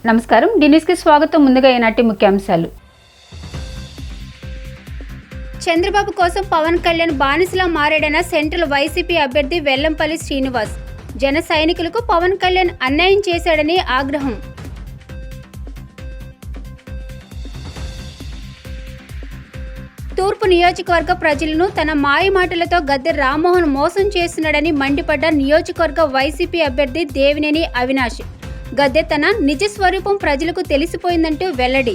నమస్కారం, న్యూస్కి స్వాగతం. ముందుగా ఈనాటి ముఖ్యాంశాలు. చంద్రబాబు కోసం పవన్ కళ్యాణ్ బానిసలా మారాడన్న సెంట్రల్ వైసీపీ అభ్యర్థి వెల్లంపల్లి శ్రీనివాస్. జన సైనికులకు పవన్ కళ్యాణ్ అన్యాయం చేశాడని ఆగ్రహం. తూర్పు నియోజకవర్గ ప్రజలను తన మాయమాటలతో గద్దె రామ్మోహన్ మోసం చేస్తున్నాడని మండిపడ్డ నియోజకవర్గ వైసీపీ అభ్యర్థి దేవినేని అవినాష్. గద్దె తన నిజ స్వరూపం ప్రజలకు తెలిసిపోయిందంటూ వెల్లడి.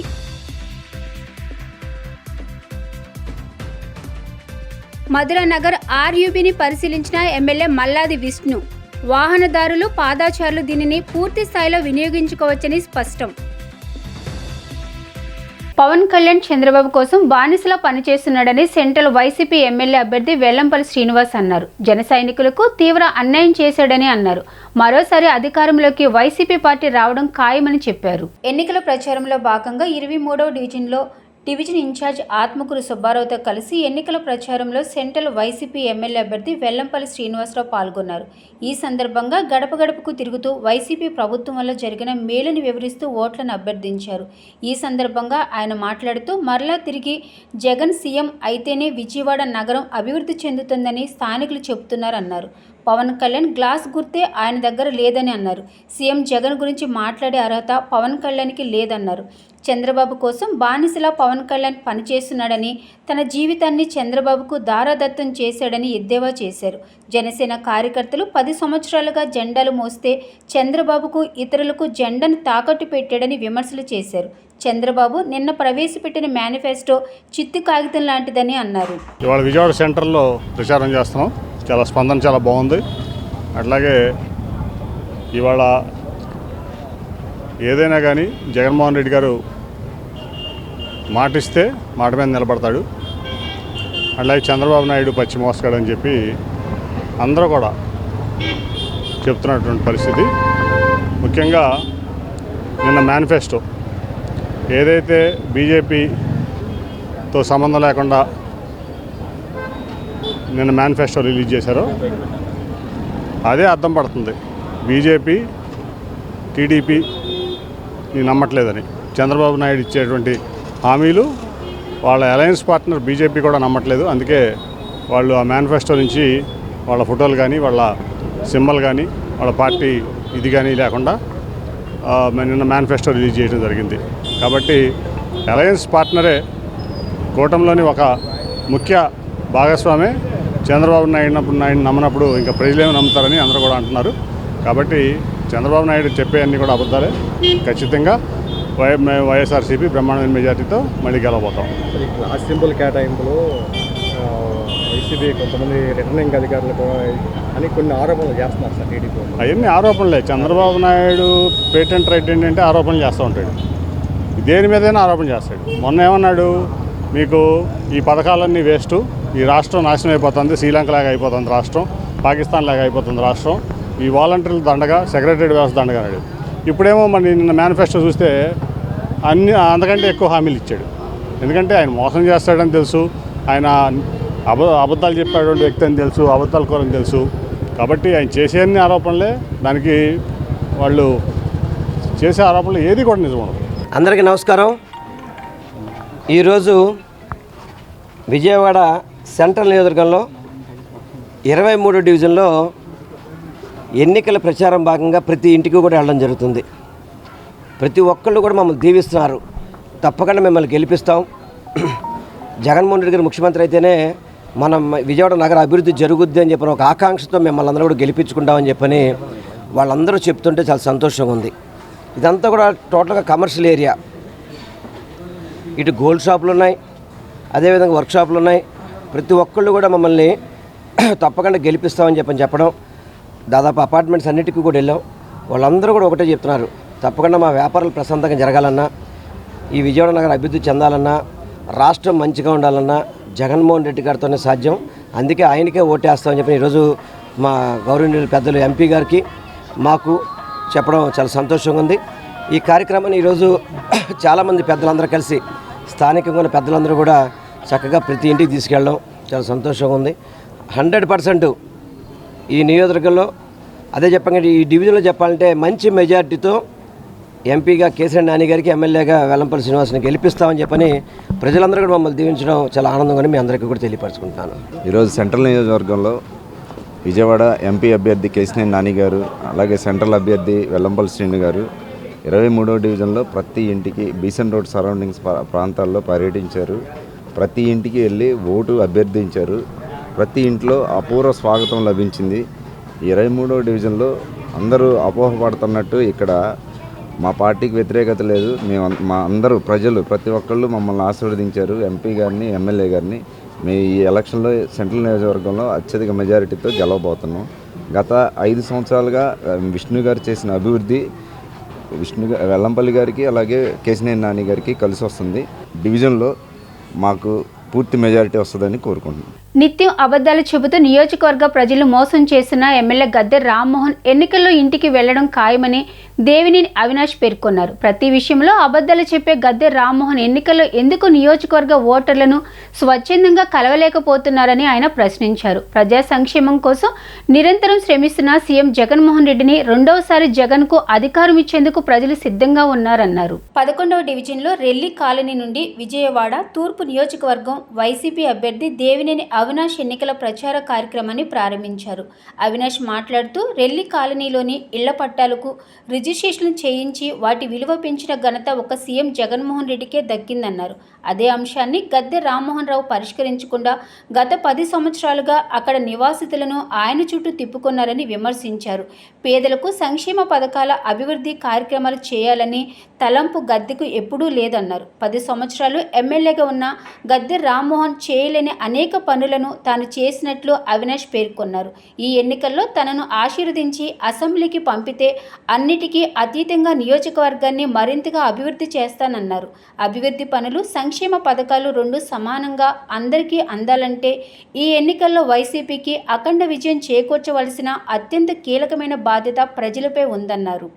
మధురానగర్ ఆర్యూబీని పరిశీలించిన ఎమ్మెల్యే మల్లాది విష్ణు. వాహనదారులు, పాదాచారులు దీనిని పూర్తి స్థాయిలో వినియోగించుకోవచ్చని స్పష్టం. పవన్ కళ్యాణ్ చంద్రబాబు కోసం బానిసలా పనిచేస్తున్నాడని సెంట్రల్ వైసీపీ ఎమ్మెల్యే అభ్యర్థి వెల్లంపల్లి శ్రీనివాస్ అన్నారు. జన సైనికులకు తీవ్ర అన్యాయం చేశాడని అన్నారు. మరోసారి అధికారంలోకి వైసీపీ పార్టీ రావడం ఖాయమని చెప్పారు. ఎన్నికల ప్రచారంలో భాగంగా 23వ డివిజన్ ఇన్ఛార్జ్ ఆత్మకూరు సుబ్బారావుతో కలిసి ఎన్నికల ప్రచారంలో సెంట్రల్ వైసీపీ ఎమ్మెల్యే అభ్యర్థి వెల్లంపల్లి శ్రీనివాసరావు పాల్గొన్నారు. ఈ సందర్భంగా గడప గడపకు తిరుగుతూ వైసీపీ ప్రభుత్వం వల్ల జరిగిన మేలుని వివరిస్తూ ఓట్లను అభ్యర్థించారు. ఈ సందర్భంగా ఆయన మాట్లాడుతూ మరలా తిరిగి జగన్ సీఎం అయితేనే విజయవాడ నగరం అభివృద్ధి చెందుతుందని స్థానికులు చెబుతున్నారన్నారు. పవన్ కళ్యాణ్ గ్లాస్ గుర్తే ఆయన దగ్గర లేదని అన్నారు. సీఎం జగన్ గురించి మాట్లాడే అర్హత పవన్ కళ్యాణ్కి లేదన్నారు. చంద్రబాబు కోసం బానిసలా పవన్ కళ్యాణ్ పనిచేస్తున్నాడని, తన జీవితాన్ని చంద్రబాబుకు దారాదత్తం చేశాడని ఎద్దేవా చేశారు. జనసేన కార్యకర్తలు 10 సంవత్సరాలుగా జెండాలు మోస్తే చంద్రబాబుకు, ఇతరులకు జెండాను తాకట్టు పెట్టాడని విమర్శలు చేశారు. చంద్రబాబు నిన్న ప్రవేశపెట్టిన మేనిఫెస్టో చిత్తు కాగితం లాంటిదని అన్నారు. ఇవాళ విజయవాడ సెంటర్లో ప్రచారం చేస్తున్నాం. చాలా స్పందన చాలా బాగుంది. అట్లాగే ఇవాళ ఏదైనా కానీ జగన్మోహన్ రెడ్డి గారు మాటిస్తే మాట మీద నిలబడతాడు. అట్లాగే చంద్రబాబు నాయుడు పచ్చి మోసగాడని చెప్పి అందరూ కూడా చెప్తున్నటువంటి పరిస్థితి. ముఖ్యంగా నిన్న మేనిఫెస్టో ఏదైతే బీజేపీతో సంబంధం లేకుండా నిన్న మేనిఫెస్టో రిలీజ్ చేశారో అదే అర్థం పడుతుంది. బీజేపీ, టీడీపీ నమ్మట్లేదని, చంద్రబాబు నాయుడు ఇచ్చేటువంటి హామీలు వాళ్ళ అలయన్స్ పార్ట్నర్ బీజేపీ కూడా నమ్మట్లేదు. అందుకే వాళ్ళు ఆ మేనిఫెస్టో నుంచి వాళ్ళ ఫోటోలు కానీ, వాళ్ళ సింబల్ కానీ, వాళ్ళ పార్టీ ఇది కానీ లేకుండా నిన్న మేనిఫెస్టో రిలీజ్ చేయడం జరిగింది. కాబట్టి అలయన్స్ పార్ట్నరే, కూటమిలోని ఒక ముఖ్య భాగస్వామే చంద్రబాబు నాయుడు నమ్మనప్పుడు ఇంకా ప్రజలేమో నమ్ముతారని అందరూ కూడా అంటున్నారు. కాబట్టి చంద్రబాబు నాయుడు చెప్పేవన్నీ కూడా అబద్ధాలే. ఖచ్చితంగా వైఎస్ఆర్సీపీ బ్రహ్మాండమైన మెజార్టీతో మళ్ళీ గెలవబోతాం. క్లాస్ సింబల్ కేటాయింపులు వైసీపీ కొంతమంది రిటర్నింగ్ అధికారులు అని కొన్ని ఆరోపణలు చేస్తున్నారు సార్ టీడీపీ. అవన్నీ ఆరోపణలే. చంద్రబాబు నాయుడు పేటెంట్ రైట్ ఏంటంటే ఆరోపణలు చేస్తూ ఉంటాడు. దేని మీదైనా ఆరోపణ చేస్తాడు. మొన్న ఏమన్నాడు, మీకు ఈ పథకాలన్నీ వేస్టు, ఈ రాష్ట్రం నాశనం అయిపోతుంది, శ్రీలంక లాగా అయిపోతుంది రాష్ట్రం, పాకిస్తాన్ లాగా అయిపోతుంది రాష్ట్రం, ఈ వాలంటీర్లు దండగా, సెక్రటరీ వ్యవస్థ దండగా అన్నాడు. ఇప్పుడేమో మన నిన్న మేనిఫెస్టో చూస్తే అంతకంటే ఎక్కువ హామీలు ఇచ్చాడు. ఎందుకంటే ఆయన మోసం చేస్తాడని తెలుసు, ఆయన అబద్ధాలు చెప్పేటువంటి వ్యక్తి అని తెలుసు, అబద్ధాలు కోరని తెలుసు. కాబట్టి ఆయన చేసే అన్ని ఆరోపణలే. దానికి వాళ్ళు చేసే ఆరోపణలు ఏది కూడా నిజం ఉండదు. అందరికీ నమస్కారం. ఈరోజు విజయవాడ సెంట్రల్ నియోజకవర్గంలో 23వ డివిజన్లో ఎన్నికల ప్రచారం భాగంగా ప్రతి ఇంటికి కూడా వెళ్ళడం జరుగుతుంది. ప్రతి ఒక్కళ్ళు కూడా మమ్మల్ని దీవిస్తున్నారు. తప్పకుండా మిమ్మల్ని గెలిపిస్తాం, జగన్మోహన్ రెడ్డి గారు ముఖ్యమంత్రి అయితేనే మనం విజయవాడ నగర అభివృద్ధి జరుగుద్ది అని చెప్పిన ఒక ఆకాంక్షతో మిమ్మల్ని అందరూ కూడా గెలిపించుకుంటామని చెప్పని వాళ్ళందరూ చెప్తుంటే చాలా సంతోషంగా ఉంది. ఇదంతా కూడా టోటల్గా కమర్షియల్ ఏరియా. ఇటు గోల్డ్ షాపులు ఉన్నాయి, అదేవిధంగా వర్క్ షాపులు ఉన్నాయి. ప్రతి ఒక్కళ్ళు కూడా మమ్మల్ని తప్పకుండా గెలిపిస్తామని చెప్పడం, దాదాపు అపార్ట్మెంట్స్ అన్నిటికీ కూడా వెళ్ళాం. వాళ్ళందరూ కూడా ఒకటే చెప్తున్నారు, తప్పకుండా మా వ్యాపారాలు ప్రశాంతంగా జరగాలన్నా, ఈ విజయవాడ నగర అభివృద్ధి చెందాలన్నా, రాష్ట్రం మంచిగా ఉండాలన్నా జగన్మోహన్ రెడ్డి గారితోనే సాధ్యం. అందుకే ఆయనకే ఓటేస్తామని చెప్పి ఈరోజు మా గౌరవనీయులు పెద్దలు ఎంపీ గారికి మాకు చెప్పడం చాలా సంతోషంగా ఉంది. ఈ కార్యక్రమాన్ని ఈరోజు చాలామంది పెద్దలందరూ కలిసి, స్థానికంగా ఉన్న పెద్దలందరూ కూడా చక్కగా ప్రతి ఇంటికి తీసుకెళ్ళడం చాలా సంతోషంగా ఉంది. 100% ఈ నియోజకవర్గంలో అదే చెప్పండి, ఈ డివిజన్లో చెప్పాలంటే మంచి మెజార్టీతో ఎంపీగా కేసీఆర్ నాని గారికి, ఎమ్మెల్యేగా వెల్లంపల్లి శ్రీనివాస్ని గెలిపిస్తామని చెప్పని ప్రజలందరూ కూడా మమ్మల్ని దీవించడం చాలా ఆనందంగా మీ అందరికీ కూడా తెలియపరచుకుంటున్నాను. ఈరోజు సెంట్రల్ నియోజకవర్గంలో విజయవాడ ఎంపీ అభ్యర్థి కేసీఆర్ నాని గారు, అలాగే సెంట్రల్ అభ్యర్థి వెల్లంపల్లి శ్రీను గారు 23వ డివిజన్లో ప్రతి ఇంటికి బీసెంట్ రోడ్ సరౌండింగ్స్ ప్రాంతాల్లో పర్యటించారు. ప్రతి ఇంటికి వెళ్ళి ఓటు అభ్యర్థించారు. ప్రతి ఇంట్లో అపూర్వ స్వాగతం లభించింది. 23వ డివిజన్లో అందరూ అపోహపడుతున్నట్టు ఇక్కడ మా పార్టీకి వ్యతిరేకత లేదు. మా అందరూ ప్రజలు ప్రతి ఒక్కళ్ళు మమ్మల్ని ఆశీర్వదించారు. ఎంపీ గారిని, ఎమ్మెల్యే గారిని. మేము ఈ ఎలక్షన్లో సెంట్రల్ నియోజకవర్గంలో అత్యధిక మెజారిటీతో గెలవబోతున్నాం. గత 5 సంవత్సరాలుగా విష్ణు గారు చేసిన అభివృద్ధి వెల్లంపల్లి గారికి అలాగే కేశినేని నాని గారికి కలిసి వస్తుంది. డివిజన్లో మాకు పూర్తి మెజారిటీ వస్తుందని కోరుకుంటున్నాం. నిత్యం అబద్ధాలు చెబుతూ నియోజకవర్గ ప్రజలు మోసం చేసిన ఎమ్మెల్యే గద్దె రామ్మోహన్ ఎన్నికల్లో ఇంటికి వెళ్లడం ఖాయమని దేవినేని అవినాష్ పేర్కొన్నారు. ప్రతి విషయంలో అబద్ధాలు చెప్పే గద్దె రామ్మోహన్ ఎన్నికల్లో ఎందుకు నియోజకవర్గ ఓటర్లను స్వచ్ఛందంగా కలవలేకపోతున్నారని ఆయన ప్రశ్నించారు. ప్రజా సంక్షేమం కోసం నిరంతరం శ్రమిస్తున్న సీఎం జగన్మోహన్ రెడ్డిని రెండవసారి జగన్కు అధికారం ఇచ్చేందుకు ప్రజలు సిద్ధంగా ఉన్నారన్నారు. 11వ డివిజన్లో రెల్లి కాలనీ నుండి విజయవాడ తూర్పు నియోజకవర్గం వైసీపీ అభ్యర్థి దేవినేని అవినాష్ ఎన్నికల ప్రచార కార్యక్రమాన్ని ప్రారంభించారు. అవినాష్ మాట్లాడుతూ రెల్లి కాలనీలోని ఇళ్ల పట్టాలకు రిజిస్ట్రేషన్ చేయించి వాటి విలువ పెంచిన ఘనత ఒక సీఎం జగన్మోహన్ రెడ్డికే దక్కిందన్నారు. అదే అంశాన్ని గద్దె రామ్మోహన్ రావు పరిష్కరించకుండా గత 10 సంవత్సరాలుగా అక్కడ నివాసితులను ఆయన చుట్టూ తిప్పుకున్నారని విమర్శించారు. పేదలకు సంక్షేమ పథకాల అభివృద్ధి కార్యక్రమాలు చేయాలని తలంపు గద్దెకు ఎప్పుడూ లేదన్నారు. 10 సంవత్సరాలు ఎమ్మెల్యేగా ఉన్న గద్దె రామ్మోహన్ చేయలేని అనేక పనులను తాను చేసినట్లు అవినాష్ పేర్కొన్నారు. ఈ ఎన్నికల్లో తనను ఆశీర్వదించి అసెంబ్లీకి పంపితే అన్నిటికీ అతీతంగా నియోజకవర్గాన్ని మరింతగా అభివృద్ధి చేస్తానన్నారు. అభివృద్ధి పనులు, సంక్షేమ పథకాలు రెండు సమానంగా అందరికీ అందాలంటే ఈ ఎన్నికల్లో వైసీపీకి అఖండ విజయం చేకూర్చవలసిన అత్యంత కీలకమైన బాధ్యత ప్రజలపై ఉందన్నారు.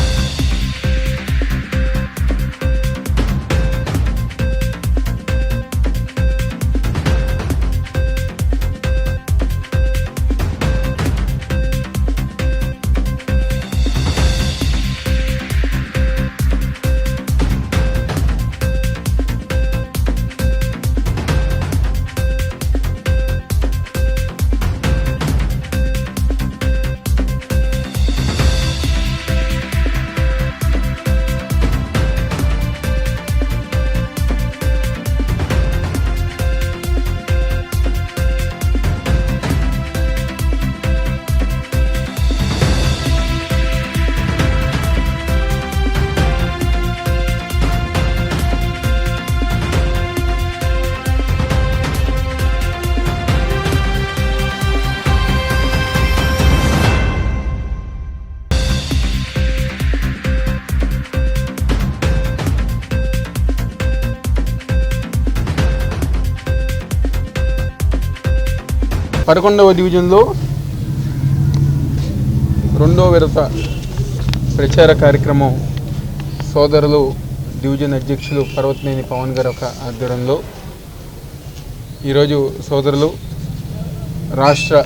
పదకొండవ డివిజన్లో రెండో విడత ప్రచార కార్యక్రమం సోదరులు డివిజన్ అధ్యక్షులు పర్వతనేని పవన్ గారు ఒక ఆధ్వర్యంలో ఈరోజు సోదరులు రాష్ట్ర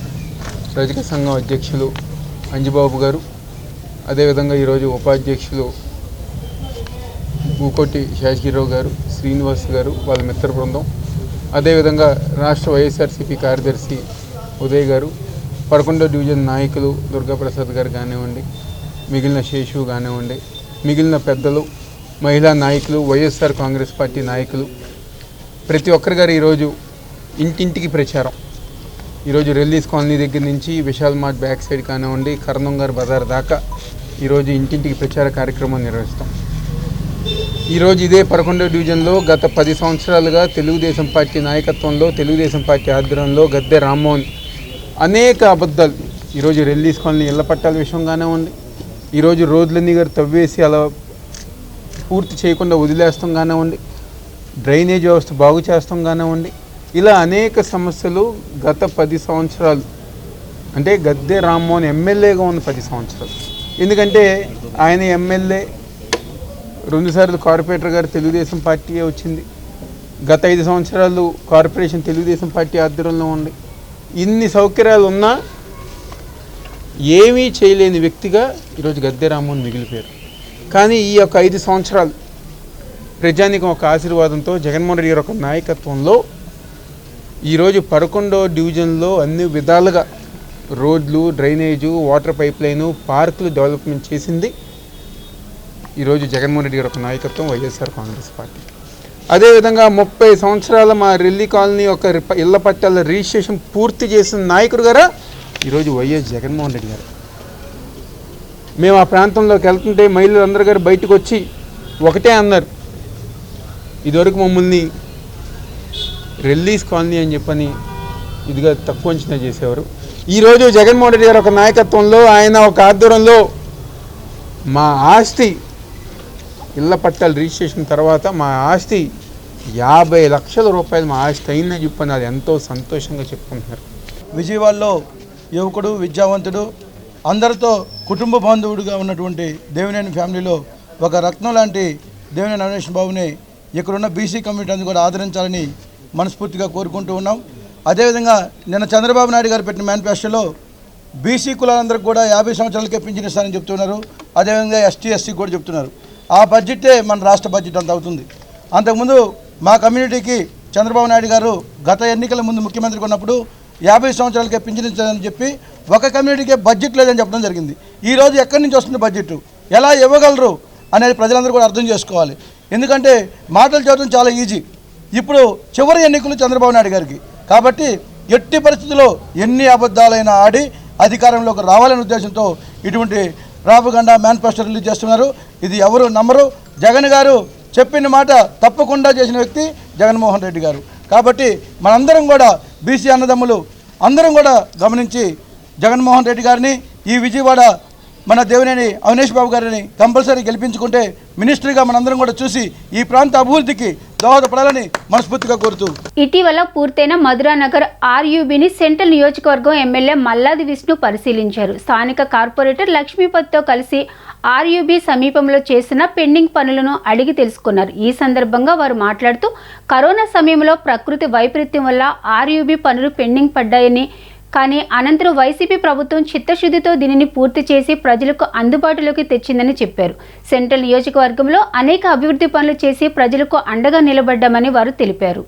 రజక సంఘం అధ్యక్షులు అంజిబాబు గారు, అదేవిధంగా ఈరోజు ఉపాధ్యక్షులు బూకోటి శేషగిరిరావు గారు, శ్రీనివాస్ గారు, వాళ్ళ మిత్ర బృందం, అదేవిధంగా రాష్ట్ర వైఎస్ఆర్సీపీ కార్యదర్శి ఉదయ్ గారు, 11వ డివిజన్ నాయకులు దుర్గాప్రసాద్ గారు కానివ్వండి, మిగిలిన శేషు కానివ్వండి, మిగిలిన పెద్దలు, మహిళా నాయకులు, వైఎస్ఆర్ కాంగ్రెస్ పార్టీ నాయకులు, ప్రతి ఒక్కరి గారు ఈరోజు ఇంటింటికి ప్రచారం. ఈరోజు రెల్లీస్ కాలనీ దగ్గర నుంచి విశాల్ మార్ట్ బ్యాక్ సైడ్ కానివ్వండి, కర్నంగారు బజార్ దాకా ఈరోజు ఇంటింటికి ప్రచార కార్యక్రమం నిర్వహిస్తాం. ఈరోజు ఇదే 11వ డివిజన్లో గత 10 సంవత్సరాలుగా తెలుగుదేశం పార్టీ నాయకత్వంలో, తెలుగుదేశం పార్టీ ఆధ్వర్యంలో గద్దె రామ్మోహన్ అనేక అబద్ధాలు, ఈరోజు రెల్లీస్ కాలనీ ఇళ్ల పట్టాల విషయం కానివ్వండి, ఈరోజు రోడ్లన్నీ గారు తవ్వేసి అలా పూర్తి చేయకుండా వదిలేస్తాం కానివ్వండి, డ్రైనేజ్ వ్యవస్థ బాగు చేస్తాం కానివ్వండి, ఇలా అనేక సమస్యలు గత 10 సంవత్సరాలు, అంటే గద్దె రామ్మోహన్ ఎమ్మెల్యేగా ఉన్న 10 సంవత్సరాలు. ఎందుకంటే ఆయన ఎమ్మెల్యే 2 సార్లు కార్పొరేటర్ గారు తెలుగుదేశం పార్టీయే వచ్చింది. గత 5 సంవత్సరాలు కార్పొరేషన్ తెలుగుదేశం పార్టీ ఆధ్వర్యంలో ఉంది. ఇన్ని సౌకర్యాలు ఉన్నా ఏమీ చేయలేని వ్యక్తిగా ఈరోజు గద్దె రామ్మోహన్ మిగిలిపోయారు. కానీ ఈ యొక్క 5 సంవత్సరాలు ప్రజానికం ఒక ఆశీర్వాదంతో జగన్మోహన్ రెడ్డి గారి ఒక నాయకత్వంలో ఈరోజు 11వ డివిజన్లో అన్ని విధాలుగా రోడ్లు, డ్రైనేజు, వాటర్ పైప్ లైను, పార్కులు డెవలప్మెంట్ చేసింది ఈరోజు జగన్మోహన్ రెడ్డి గారి ఒక నాయకత్వం వైఎస్ఆర్ కాంగ్రెస్ పార్టీ. అదేవిధంగా 30 సంవత్సరాల మా రెల్లి కాలనీ ఒక ఇళ్ల పట్టాల రిజిస్ట్రేషన్ పూర్తి చేసిన నాయకుడు గారా ఈరోజు వైఎస్ జగన్మోహన్ రెడ్డి గారు. మేము ఆ ప్రాంతంలోకి వెళ్తుంటే మహిళలు అందరు గారు బయటకు వచ్చి ఒకటే అన్నారు, ఇదివరకు మమ్మల్ని రెల్లీస్ కాలనీ అని చెప్పని ఇదిగా తక్కువ అంచనా చేసేవారు. ఈరోజు జగన్మోహన్ రెడ్డి గారు ఒక నాయకత్వంలో, ఆయన ఒక ఆధ్వర్యంలో మా ఆస్తి ఇళ్ల పట్టాల రిజిస్ట్రేషన్ తర్వాత మా ఆస్తి 50 లక్షల రూపాయలు మా ఆస్తి అయిందని చెప్పని అది ఎంతో సంతోషంగా చెప్పుకుంటున్నారు. విజయవాడలో యువకుడు, విద్యావంతుడు, అందరితో కుటుంబ బాంధవుడిగా ఉన్నటువంటి దేవినేని ఫ్యామిలీలో ఒక రత్నం లాంటి దేవినేని అవినేష్ బాబుని ఇక్కడున్న బీసీ కమ్యూనిటీ అందరూ కూడా ఆదరించాలని మనస్ఫూర్తిగా కోరుకుంటూ ఉన్నాం. అదేవిధంగా నిన్న చంద్రబాబు నాయుడు గారు పెట్టిన మేనిఫెస్టోలో బీసీ కులాలందరికీ కూడా 50 సంవత్సరాలకే పింఛన్ ఇస్తారని చెప్తున్నారు. అదేవిధంగా ఎస్టీ, ఎస్సీ కూడా చెప్తున్నారు. ఆ బడ్జెటే మన రాష్ట్ర బడ్జెట్ అంత అవుతుంది. అంతకుముందు మా కమ్యూనిటీకి చంద్రబాబు నాయుడు గారు గత ఎన్నికల ముందు ముఖ్యమంత్రిగా ఉన్నప్పుడు 50 సంవత్సరాలకే పింఛన్ ఇస్తారని చెప్పి ఒక కమ్యూనిటీకే బడ్జెట్ లేదని చెప్పడం జరిగింది. ఈరోజు ఎక్కడి నుంచి వస్తుంది బడ్జెట్, ఎలా ఇవ్వగలరు అనేది ప్రజలందరూ కూడా అర్థం చేసుకోవాలి. ఎందుకంటే మాటలు చెప్పడం చాలా ఈజీ. ఇప్పుడు చివరి ఎన్నికలు చంద్రబాబు నాయుడు గారికి కాబట్టి ఎట్టి పరిస్థితుల్లో ఎన్ని అబద్ధాలైనా ఆడి అధికారంలోకి రావాలనే ఉద్దేశంతో ఇటువంటి ప్రాపగండా మేనిఫెస్టో రిలీజ్ చేస్తున్నారు. ఇది ఎవరు నమ్మరు. జగన్ గారు చెప్పిన మాట తప్పకుండా చేసిన వ్యక్తి జగన్మోహన్ రెడ్డి గారు. కాబట్టి మనందరం కూడా బీసీ అన్నదమ్ములు అందరం కూడా గమనించి జగన్మోహన్ రెడ్డి గారిని, ఈ విజయవాడ మన దేవినేని అవినేష్ బాబు గారిని కంపల్సరీ గెలిపించుకుంటే మినిస్టర్గా మనందరం కూడా చూసి ఈ ప్రాంత అభివృద్ధికి దోహదపడాలని మనస్ఫూర్తిగా కోరుతూ ఇటీవల పూర్తయిన మధురానగర్ ఆర్యూబీని సెంట్రల్ నియోజకవర్గం ఎమ్మెల్యే మల్లాది విష్ణు పరిశీలించారు. స్థానిక కార్పొరేటర్ లక్ష్మీపతితో కలిసి ఆర్యూబీ సమీపంలో చేసిన పెండింగ్ పనులను అడిగి తెలుసుకున్నారు. ఈ సందర్భంగా వారు మాట్లాడుతూ కరోనా సమయంలో ప్రకృతి వైపరీత్యం వల్ల ఆర్యూబీ పనులు పెండింగ్ పడ్డాయని, కానీ అనంతరం వైసీపీ ప్రభుత్వం చిత్తశుద్ధితో దీనిని పూర్తి చేసి ప్రజలకు అందుబాటులోకి తెచ్చిందని చెప్పారు. సెంట్రల్ నియోజకవర్గంలో అనేక అభివృద్ధి పనులు చేసి ప్రజలకు అండగా నిలబడ్డామని వారు తెలిపారు.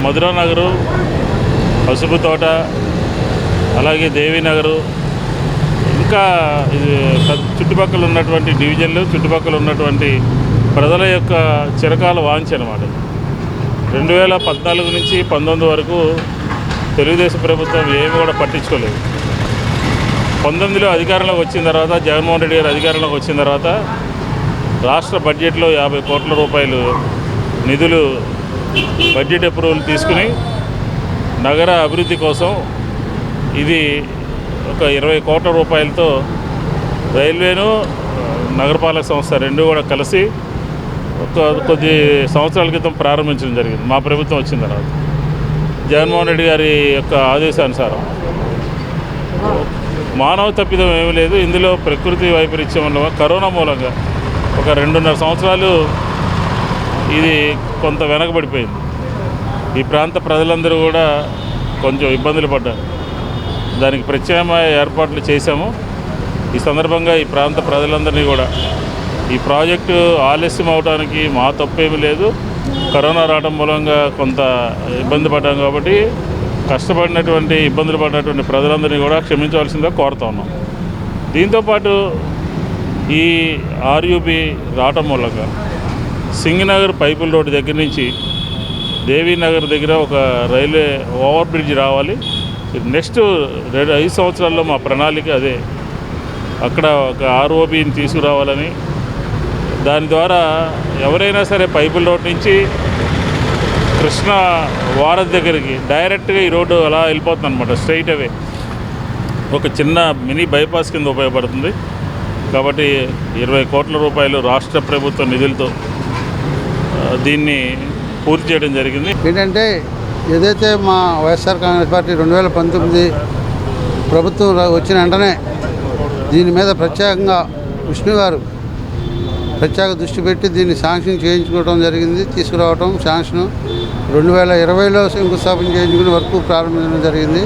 మధురానగరు, పసుపు తోట, అలాగే దేవీనగరు, ఇంకా చుట్టుపక్కల ఉన్నటువంటి డివిజన్లు, చుట్టుపక్కల ఉన్నటువంటి ప్రజల యొక్క చిరకాల వాంఛ అన్నమాట. 2014 నుంచి 19 వరకు తెలుగుదేశం ప్రభుత్వం ఏమి కూడా పట్టించుకోలేదు. 19లో అధికారంలోకి వచ్చిన తర్వాత, జగన్మోహన్ రెడ్డి గారు అధికారంలోకి వచ్చిన తర్వాత రాష్ట్ర బడ్జెట్లో 50 కోట్ల రూపాయలు నిధులు బడ్జెట్ అప్రూవల్ తీసుకుని నగర అభివృద్ధి కోసం ఇది ఒక 20 కోట్ల రూపాయలతో రైల్వేను నగరపాలక సంస్థ రెండు కూడా కలిసి కొద్ది సంవత్సరాల క్రితం ప్రారంభించడం జరిగింది. మా ప్రభుత్వం వచ్చిన తర్వాత జగన్మోహన్ రెడ్డి గారి యొక్క ఆదేశానుసారం మానవ తప్పిదం ఏమీ లేదు. ఇందులో ప్రకృతి వైపరీత్యం వల్ల కరోనా మూలంగా ఒక 2.5 సంవత్సరాలు ఇది కొంత వెనకబడిపోయింది. ఈ ప్రాంత ప్రజలందరూ కూడా కొంచెం ఇబ్బందులు పడ్డారు. దానికి ప్రత్యామ్నాయ ఏర్పాట్లు చేశాము. ఈ సందర్భంగా ఈ ప్రాంత ప్రజలందరినీ కూడా ఈ ప్రాజెక్టు ఆలస్యం అవడానికి మా తప్పేమీ లేదు. కరోనా రావడం మూలంగా కొంత ఇబ్బంది పడ్డాం కాబట్టి కష్టపడినటువంటి ఇబ్బందులు పడినటువంటి ప్రజలందరినీ కూడా క్షమించవలసిందిగా కోరుతా ఉన్నాం. దీంతోపాటు ఈ ఆర్యూబీ రావటం మూలంగా సింగనగర్ పైపుల్ రోడ్డు దగ్గర నుంచి దేవీనగర్ దగ్గర ఒక రైల్వే ఓవర్ బ్రిడ్జ్ రావాలి. నెక్స్ట్ 5 సంవత్సరాల్లో మా ప్రణాళిక అదే. అక్కడ ఒక ఆర్ఓబిని తీసుకురావాలని, దాని ద్వారా ఎవరైనా సరే పైపుల్ రోడ్ నుంచి కృష్ణా వారధి దగ్గరికి డైరెక్ట్గా ఈ రోడ్డు అలా వెళ్ళిపోతుంది అనమాట, స్ట్రైట్ అవే. ఒక చిన్న మినీ బైపాస్ కింద ఉపయోగపడుతుంది. కాబట్టి 20 కోట్ల రూపాయలు రాష్ట్ర ప్రభుత్వ నిధులతో దీన్ని పూర్తి చేయడం జరిగింది. ఏంటంటే ఏదైతే మా వైఎస్ఆర్ కాంగ్రెస్ పార్టీ 2019 ప్రభుత్వం వచ్చిన వెంటనే దీని మీద ప్రత్యేకంగా విష్ణు గారు ప్రత్యేక దృష్టి పెట్టి దీన్ని శాంక్షన్ చేయించుకోవడం జరిగింది. తీసుకురావడం శాంక్షన్ 2020లో శంకుస్థాపన చేయించుకునే వరకు ప్రారంభించడం జరిగింది.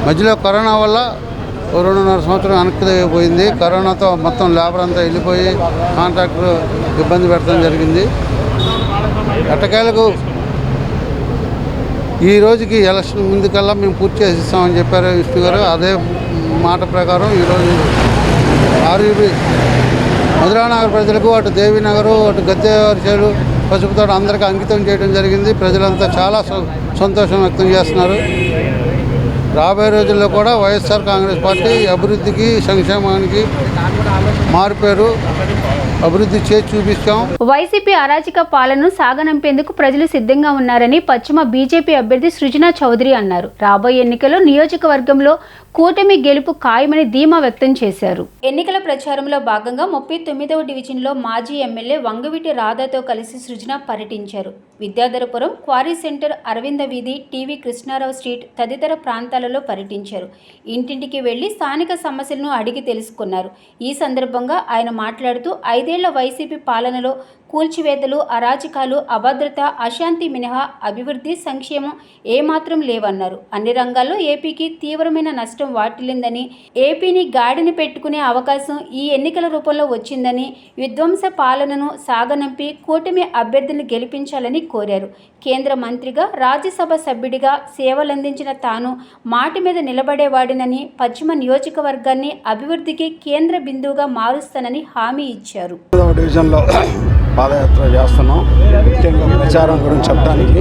మధ్యలో కరోనా వల్ల 2.5 సంవత్సరం వెనక్కి పోయింది. కరోనాతో మొత్తం లేబర్ అంతా వెళ్ళిపోయి కాంట్రాక్టర్ ఇబ్బంది పెట్టడం జరిగింది. ఎట్టకేలకు ఈ రోజుకి ఎలక్షన్ ముందుకల్లా మేము పూర్తి చేసిస్తామని చెప్పారు విష్ణు గారు. అదే మాట ప్రకారం ఈరోజు ఆర్యూబీ మధురానగర్ ప్రజలకు అటు దేవీనగరు, అటు గద్దెవారిచేలు, పసుపుతోట అందరికీ అంకితం చేయడం జరిగింది. ప్రజలంతా చాలా సంతోషం వ్యక్తం చేస్తున్నారు. రాబోయే రోజుల్లో కూడా వైఎస్ఆర్ కాంగ్రెస్ పార్టీ అభివృద్ధికి, సంక్షేమానికి మారిపోయారు. అభివృద్ధి చేసి చూపిస్తాం. వైసీపీ అరాచక పాలనను సాగనంపేందుకు ప్రజలు సిద్ధంగా ఉన్నారని పశ్చిమ బీజేపీ అభ్యర్థి సృజనా చౌదరి అన్నారు. రాబోయే ఎన్నికల్లో నియోజకవర్గంలో కూటమి గెలుపు ఖాయమని ధీమా వ్యక్తం చేశారు. ఎన్నికల ప్రచారంలో భాగంగా 39వ డివిజన్లో మాజీ ఎమ్మెల్యే వంగవీటి రాధాతో కలిసి సృజన పర్యటించారు. విద్యాధరపురం, క్వారీ సెంటర్, అరవింద వీధి, టీవీ కృష్ణారావు స్ట్రీట్ తదితర ప్రాంతాలలో పర్యటించారు. ఇంటింటికి వెళ్లి స్థానిక సమస్యలను అడిగి తెలుసుకున్నారు. ఈ సందర్భంగా ఆయన మాట్లాడుతూ 5 ఏళ్ల వైసీపీ పాలనలో కూల్చివేతలు, అరాచకాలు, అభద్రత, అశాంతి మినహా అభివృద్ధి, సంక్షేమం ఏమాత్రం లేవన్నారు. అన్ని రంగాల్లో ఏపీకి తీవ్రమైన నష్టం వాటిల్లిందని, ఏపీని గాడిని పెట్టుకునే అవకాశం ఈ ఎన్నికల రూపంలో వచ్చిందని, విధ్వంస పాలనను సాగనంపి కూటమి అభ్యర్థిని గెలిపించాలని కోరారు. కేంద్ర మంత్రిగా, రాజ్యసభ సభ్యుడిగా సేవలందించిన తాను మాటి మీద నిలబడేవాడినని, పశ్చిమ నియోజకవర్గాన్ని అభివృద్ధికి కేంద్ర బిందువుగా మారుస్తానని హామీ ఇచ్చారు. డివిజన్లో పాదయాత్ర చేస్తున్నాం. ముఖ్యంగా ప్రచారం గురించి చెప్పడానికి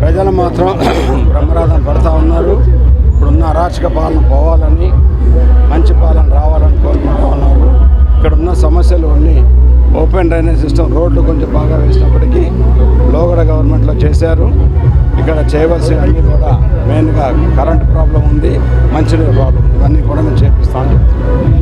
ప్రజలు మాత్రం బ్రహ్మరథం పడుతూ ఉన్నారు. ఇప్పుడున్న అరాచక పాలన పోవాలని, మంచి పాలన రావాలని కోరుకుంటూ ఉన్నారు. ఇక్కడున్న సమస్యలు అన్నీ ఓపెన్ డ్రైనేజ్ సిస్టమ్, రోడ్లు కొంచెం బాగా వేసినప్పటికీ లోగడ గవర్నమెంట్లో చేశారు. ఇక్కడ చేయవలసినవన్నీ కూడా మెయిన్గా కరెంటు ప్రాబ్లం ఉంది, మంచినీరు ప్రాబ్లం, ఇవన్నీ కూడా మేము చేపిస్తామని చెప్తున్నాం.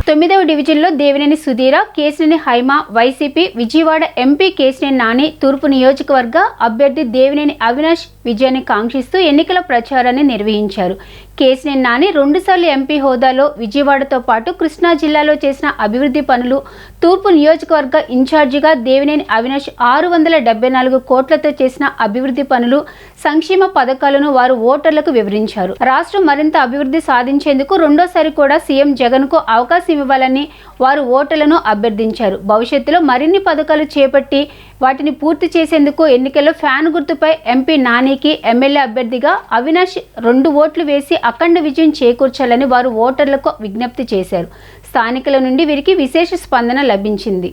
9వ డివిజన్లో దేవినేని సుధీర, కేశినేని హైమ, వైసీపీ విజయవాడ ఎంపీ కేశినేని నాని, తూర్పు నియోజకవర్గ అభ్యర్థి దేవినేని అవినాష్ విజయాన్ని కాంక్షిస్తూ ఎన్నికల ప్రచారాన్ని నిర్వహించారు. కేశినేని నాని 2 సార్లు ఎంపీ హోదాలో విజయవాడతో పాటు కృష్ణా జిల్లాలో చేసిన అభివృద్ధి పనులు, తూర్పు నియోజకవర్గ ఇన్ఛార్జిగా దేవినేని అవినాష్ 674 కోట్లతో చేసిన అభివృద్ధి పనులు, సంక్షేమ పథకాలను వారు ఓటర్లకు వివరించారు. రాష్ట్రం మరింత అభివృద్ధి సాధించేందుకు రెండోసారి కూడా సీఎం జగన్కు అవకాశం ఇవ్వాలని వారు ఓటర్లను అభ్యర్థించారు. భవిష్యత్తులో మరిన్ని పథకాలు చేపట్టి వాటిని పూర్తి చేసేందుకు ఎన్నికల్లో ఫ్యాన్ గుర్తుపై ఎంపీ నానికి, ఎమ్మెల్యే అభ్యర్థిగా అవినాష్ 2 ఓట్లు వేసి అఖండ విజయం చేకూర్చాలని వారు ఓటర్లకు విజ్ఞప్తి చేశారు. స్థానికుల నుండి వీరికి విశేష స్పందన లభించింది.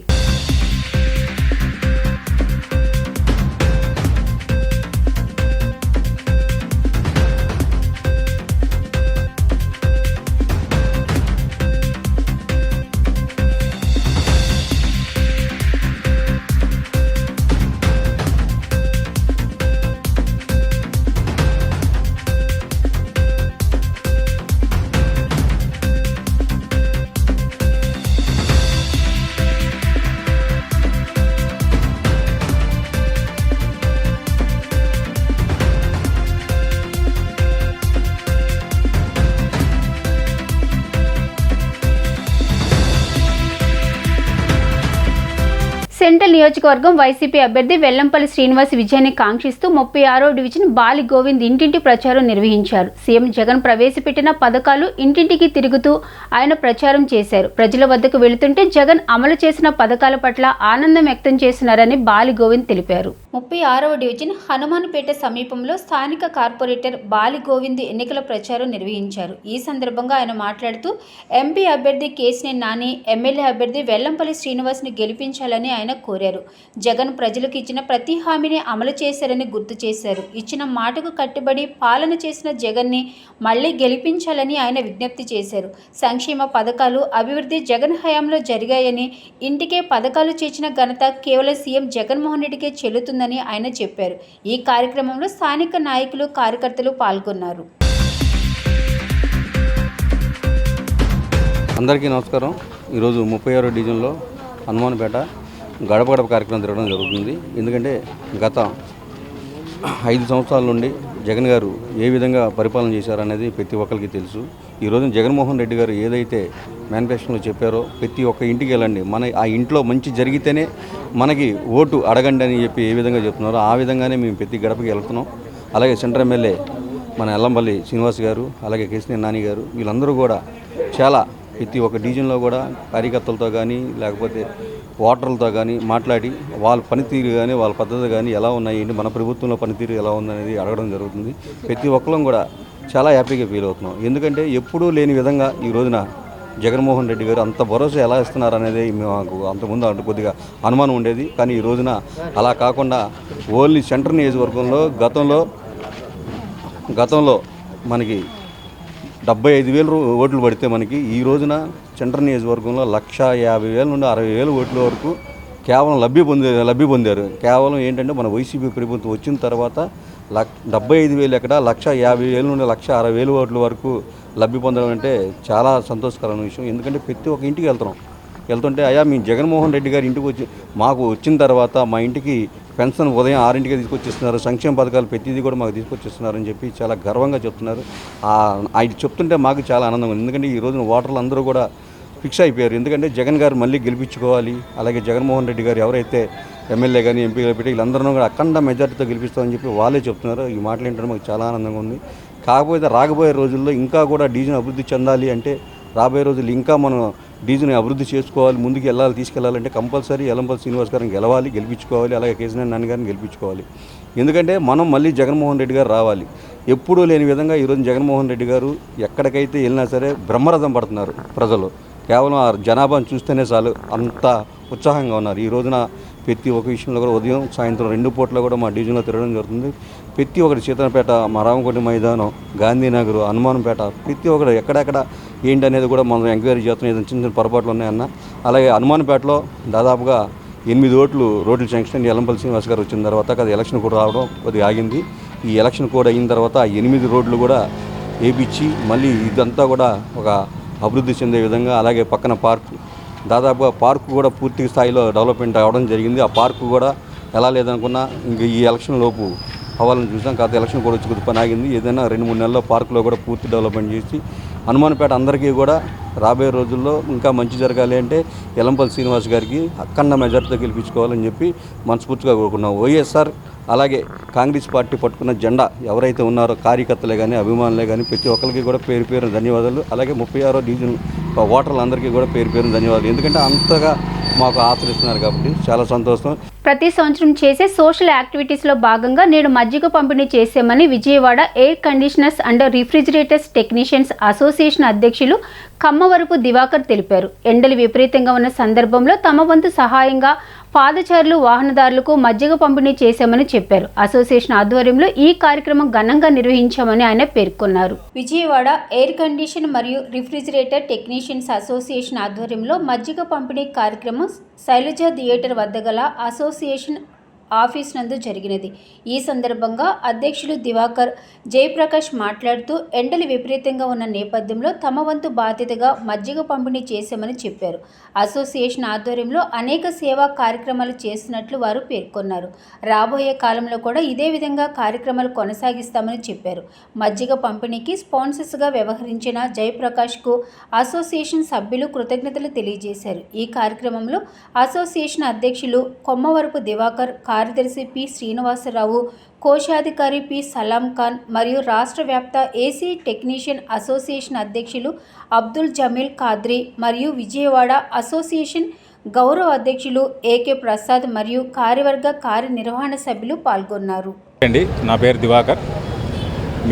సెంట్రల్ నియోజకవర్గం వైసీపీ అభ్యర్థి వెల్లంపల్లి శ్రీనివాస్ విజయాన్ని కాంక్షిస్తూ 36వ డివిజన్ బాలి గోవింద్ ఇంటింటి ప్రచారం నిర్వహించారు. సీఎం జగన్ ప్రవేశపెట్టిన పథకాలు ఇంటింటికి తిరుగుతూ ఆయన ప్రచారం చేశారు. ప్రజల వద్దకు వెళుతుంటే జగన్ అమలు చేసిన పథకాల పట్ల ఆనందం వ్యక్తం చేస్తున్నారని బాలి గోవింద్ తెలిపారు. 36వ డివిజన్ హనుమాన్పేట సమీపంలో స్థానిక కార్పొరేటర్ బాలి గోవింద్ ఎన్నికల ప్రచారం నిర్వహించారు. ఈ సందర్భంగా ఆయన మాట్లాడుతూ ఎంపీ అభ్యర్థి కేశినేని నాని, ఎమ్మెల్యే అభ్యర్థి వెల్లంపల్లి శ్రీనివాస్ని గెలిపించాలని ఆయన కోరారు. జగన్ ప్రజలకు ఇచ్చిన ప్రతి హామీని అమలు చేశారని గుర్తు చేశారు. ఇచ్చిన మాటకు కట్టుబడి పాలన చేసిన జగన్ని మళ్లీ గెలిపించాలని ఆయన విజ్ఞప్తి చేశారు. సంక్షేమ పథకాలు, అభివృద్ధి జగన్ హయాంలో జరిగాయని, ఇంటికే పథకాలు చేర్చిన ఘనత కేవలం సీఎం జగన్మోహన్ రెడ్డికే చెల్లుతుందని ఆయన చెప్పారు. ఈ కార్యక్రమంలో స్థానిక నాయకులు, కార్యకర్తలు పాల్గొన్నారు. అందరికీ నమస్కారం. ఈరోజు 36వ డివిజన్లో హనుమాన్పేట గడప గడప కార్యక్రమం జరగడం జరుగుతుంది. ఎందుకంటే గత 5 సంవత్సరాల నుండి జగన్ గారు ఏ విధంగా పరిపాలన చేశారనేది ప్రతి ఒక్కరికి తెలుసు. ఈరోజు జగన్మోహన్ రెడ్డి గారు ఏదైతే మేనిఫెస్టోలో చెప్పారో ప్రతి ఒక్క ఇంటికి వెళ్ళండి, ఆ ఇంట్లో మంచి జరిగితేనే మనకి ఓటు అడగండి అని చెప్పి ఏ విధంగా చెప్తున్నారో ఆ విధంగానే మేము ప్రతి గడపకి వెళ్తున్నాం. అలాగే సెంటర్ ఎమ్మెల్యే మన ఎల్లంపల్లి శ్రీనివాస్ గారు, అలాగే కేసీఆర్ నాని గారు, వీళ్ళందరూ కూడా చాలా ప్రతి ఒక్క డివిజన్లో కూడా కార్యకర్తలతో కానీ లేకపోతే ఓటర్లతో కానీ మాట్లాడి వాళ్ళ పనితీరు కానీ వాళ్ళ పద్ధతి కానీ ఎలా ఉన్నాయి, మన ప్రభుత్వంలో పనితీరు ఎలా ఉందనేది అడగడం జరుగుతుంది. ప్రతి ఒక్కరం కూడా చాలా హ్యాపీగా ఫీల్ అవుతున్నాం. ఎందుకంటే ఎప్పుడూ లేని విధంగా ఈ రోజున జగన్మోహన్ రెడ్డి గారు అంత భరోసా ఎలా ఇస్తున్నారు అనేది మాకు అంతకుముందు అంటే కొద్దిగా అనుమానం ఉండేది. కానీ ఈ రోజున అలా కాకుండా ఓన్లీ సెంటర్ నియోజకవర్గంలో గతంలో మనకి 75,000 ఓట్లు పడితే మనకి ఈ రోజున సెంటర్ నియోజకవర్గంలో 150,000 నుండి 60,000 ఓట్ల వరకు కేవలం లబ్ధి పొందారు. కేవలం ఏంటంటే మన వైసీపీ ప్రభుత్వం వచ్చిన తర్వాత 75,000 ఎక్కడ 150,000 నుండి 160,000 ఓట్ల వరకు లబ్ధి పొందడం అంటే చాలా సంతోషకరమైన విషయం. ఎందుకంటే ప్రతి ఒక్క ఇంటికి వెళ్తుంటే అయ్యా మీ జగన్మోహన్ రెడ్డి గారి ఇంటికి వచ్చి మాకు వచ్చిన తర్వాత మా ఇంటికి పెన్షన్ ఉదయం 6ంటికే తీసుకొచ్చిస్తున్నారు, సంక్షేమ పథకాలు ప్రతిదీ కూడా మాకు తీసుకొచ్చిస్తున్నారని చెప్పి చాలా గర్వంగా చెప్తున్నారు. ఆయన చెప్తుంటే మాకు చాలా ఆనందంగా ఉంది. ఎందుకంటే ఈ రోజున ఓటర్లు అందరూ కూడా ఫిక్స్ అయిపోయారు. ఎందుకంటే జగన్ గారు మళ్ళీ గెలిపించుకోవాలి, అలాగే జగన్మోహన్ రెడ్డి గారు ఎవరైతే ఎమ్మెల్యే కానీ ఎంపీగా పెట్టి వీళ్ళందరూ కూడా అఖండ మెజార్టీతో గెలిపిస్తామని చెప్పి వాళ్ళే చెప్తున్నారు. ఈ మాటలు ఏంటంటే మాకు చాలా ఆనందంగా ఉంది. కాకపోతే రాబోయే రోజుల్లో ఇంకా కూడా డివిజన్ అభివృద్ధి చెందాలి అంటే, రాబోయే రోజులు ఇంకా మనం డివిజన్ అభివృద్ధి చేసుకోవాలి, ముందుకు తీసుకెళ్లాలంటే కంపల్సరీ ఎల్లంపల్లి శ్రీనివాస్ గారిని గెలిపించుకోవాలి, అలాగే కేసీఆర్ నాని గారిని గెలిపించుకోవాలి. ఎందుకంటే మనం మళ్ళీ జగన్మోహన్ రెడ్డి గారు రావాలి. ఎప్పుడూ లేని విధంగా ఈరోజు జగన్మోహన్ రెడ్డి గారు ఎక్కడికైతే వెళ్ళినా సరే బ్రహ్మరథం పడుతున్నారు ప్రజలు. కేవలం ఆ జనాభాను చూస్తేనే చాలు అంత ఉత్సాహంగా ఉన్నారు. ఈ రోజున ప్రతి ఒక్క విషయంలో కూడా ఉదయం సాయంత్రం 2 పూట్ల కూడా మా డివిజన్లో తిరగడం జరుగుతుంది. ప్రతి ఒక్కటి సీతనపేట, మా రామకోటి మైదానం, గాంధీనగర్, హనుమాన్పేట ప్రతి ఒక్కటి ఎక్కడెక్కడ ఏంటనేది కూడా మనం ఎంక్వైరీ చేస్తున్నాం. ఏదైనా చిన్న చిన్న పొరపాట్లు ఉన్నాయన్న. అలాగే హనుమాన్పేటలో దాదాపుగా 8 రోడ్లు శాంక్షన్ ఎల్లంపల్లి శ్రీనివాస్ గారు వచ్చిన తర్వాత కదా ఎలక్షన్ కూడా రావడం కొద్దిగా ఆగింది. ఈ ఎలక్షన్ కూడా అయిన తర్వాత 8 రోడ్లు కూడా వేయించి మళ్ళీ ఇదంతా కూడా ఒక అభివృద్ధి చెందే విధంగా, అలాగే పక్కన దాదాపుగా పార్కు కూడా పూర్తి స్థాయిలో డెవలప్మెంట్ అవ్వడం జరిగింది. ఆ పార్కు కూడా ఎలా లేదనుకున్నా ఇంక ఈ ఎలక్షన్ లోపు అవ్వాలని చూసాం. కాకపోతే ఎలక్షన్ కూడా వచ్చి కొద్ది పని ఆగింది. ఏదైనా 2-3 నెలల్లో పార్కులో కూడా పూర్తి డెవలప్మెంట్ చేసి హనుమాన్పేట అందరికీ కూడా రాబోయే రోజుల్లో ఇంకా మంచి జరగాలి అంటే ఎల్లంపల్లి శ్రీనివాస్ గారికి అఖండ మెజార్టీతో గెలిపించుకోవాలని చెప్పి మనస్ఫూర్తిగా కోరుకున్నాం. వైఎస్ఆర్ అలాగే కాంగ్రెస్ పార్టీ పట్టుకున్న జెండా ఎవరైతే ఉన్నారో కార్యకర్తలే కానీ అభిమానులే కానీ ప్రతి ఒక్కరికి కూడా పేరు పేరు ధన్యవాదాలు. అలాగే 36వ డివిజన్ ఓటర్లందరికీ కూడా పేరు పేరు ధన్యవాదాలు. ఎందుకంటే అంతగా మాకు ఆచరిస్తున్నారు కాబట్టి చాలా సంతోషం. ప్రతి సంవత్సరం చేసే సోషల్ యాక్టివిటీస్లో భాగంగా నేడు మజ్జిగ పంపిణీ చేశామని Vijayawada air conditioners and refrigerators technicians association అధ్యక్షులు కమ్మవరపు దివాకర్ తెలిపారు. ఎండలు విపరీతంగా ఉన్న సందర్భంలో తమ వంతు సహాయంగా పాదచారులు, వాహనదారులకు మజ్జిగ పంపిణీ చేశామని చెప్పారు. అసోసియేషన్ ఆధ్వర్యంలో ఈ కార్యక్రమం ఘనంగా నిర్వహించామని ఆయన పేర్కొన్నారు. విజయవాడ ఎయిర్ కండిషన్ మరియు రిఫ్రిజిరేటర్ టెక్నీషియన్స్ అసోసియేషన్ ఆధ్వర్యంలో మజ్జిగ పంపిణీ కార్యక్రమం శైలజ థియేటర్ వద్ద గల అసోసియేషన్ ఆఫీస్ నందు జరిగినది. ఈ సందర్భంగా అధ్యక్షులు దివాకర్ జయప్రకాష్ మాట్లాడుతూ ఎండలు విపరీతంగా ఉన్న నేపథ్యంలో తమ వంతు బాధ్యతగా మజ్జిగ పంపిణీ చేశామని చెప్పారు. అసోసియేషన్ ఆధ్వర్యంలో అనేక సేవా కార్యక్రమాలు చేస్తున్నట్లు వారు పేర్కొన్నారు. రాబోయే కాలంలో కూడా ఇదే విధంగా కార్యక్రమాలు కొనసాగిస్తామని చెప్పారు. మజ్జిగ పంపిణీకి స్పాన్సర్స్గా వ్యవహరించిన జయప్రకాష్కు అసోసియేషన్ సభ్యులు కృతజ్ఞతలు తెలియజేశారు. ఈ కార్యక్రమంలో అసోసియేషన్ అధ్యక్షులు కొమ్మవరపు దివాకర్, కార్యదర్శి పి శ్రీనివాసరావు, కోశాధికారి పి సలాం ఖాన్ మరియు రాష్ట్ర వ్యాప్త ఏసీ టెక్నీషియన్ అసోసియేషన్ అధ్యక్షులు అబ్దుల్ జమీల్ ఖాద్రి మరియు విజయవాడ అసోసియేషన్ గౌరవ అధ్యక్షులు ఏకే ప్రసాద్ మరియు కార్యవర్గ కార్యనిర్వహణ సభ్యులు పాల్గొన్నారు. నా పేరు దివాకర్.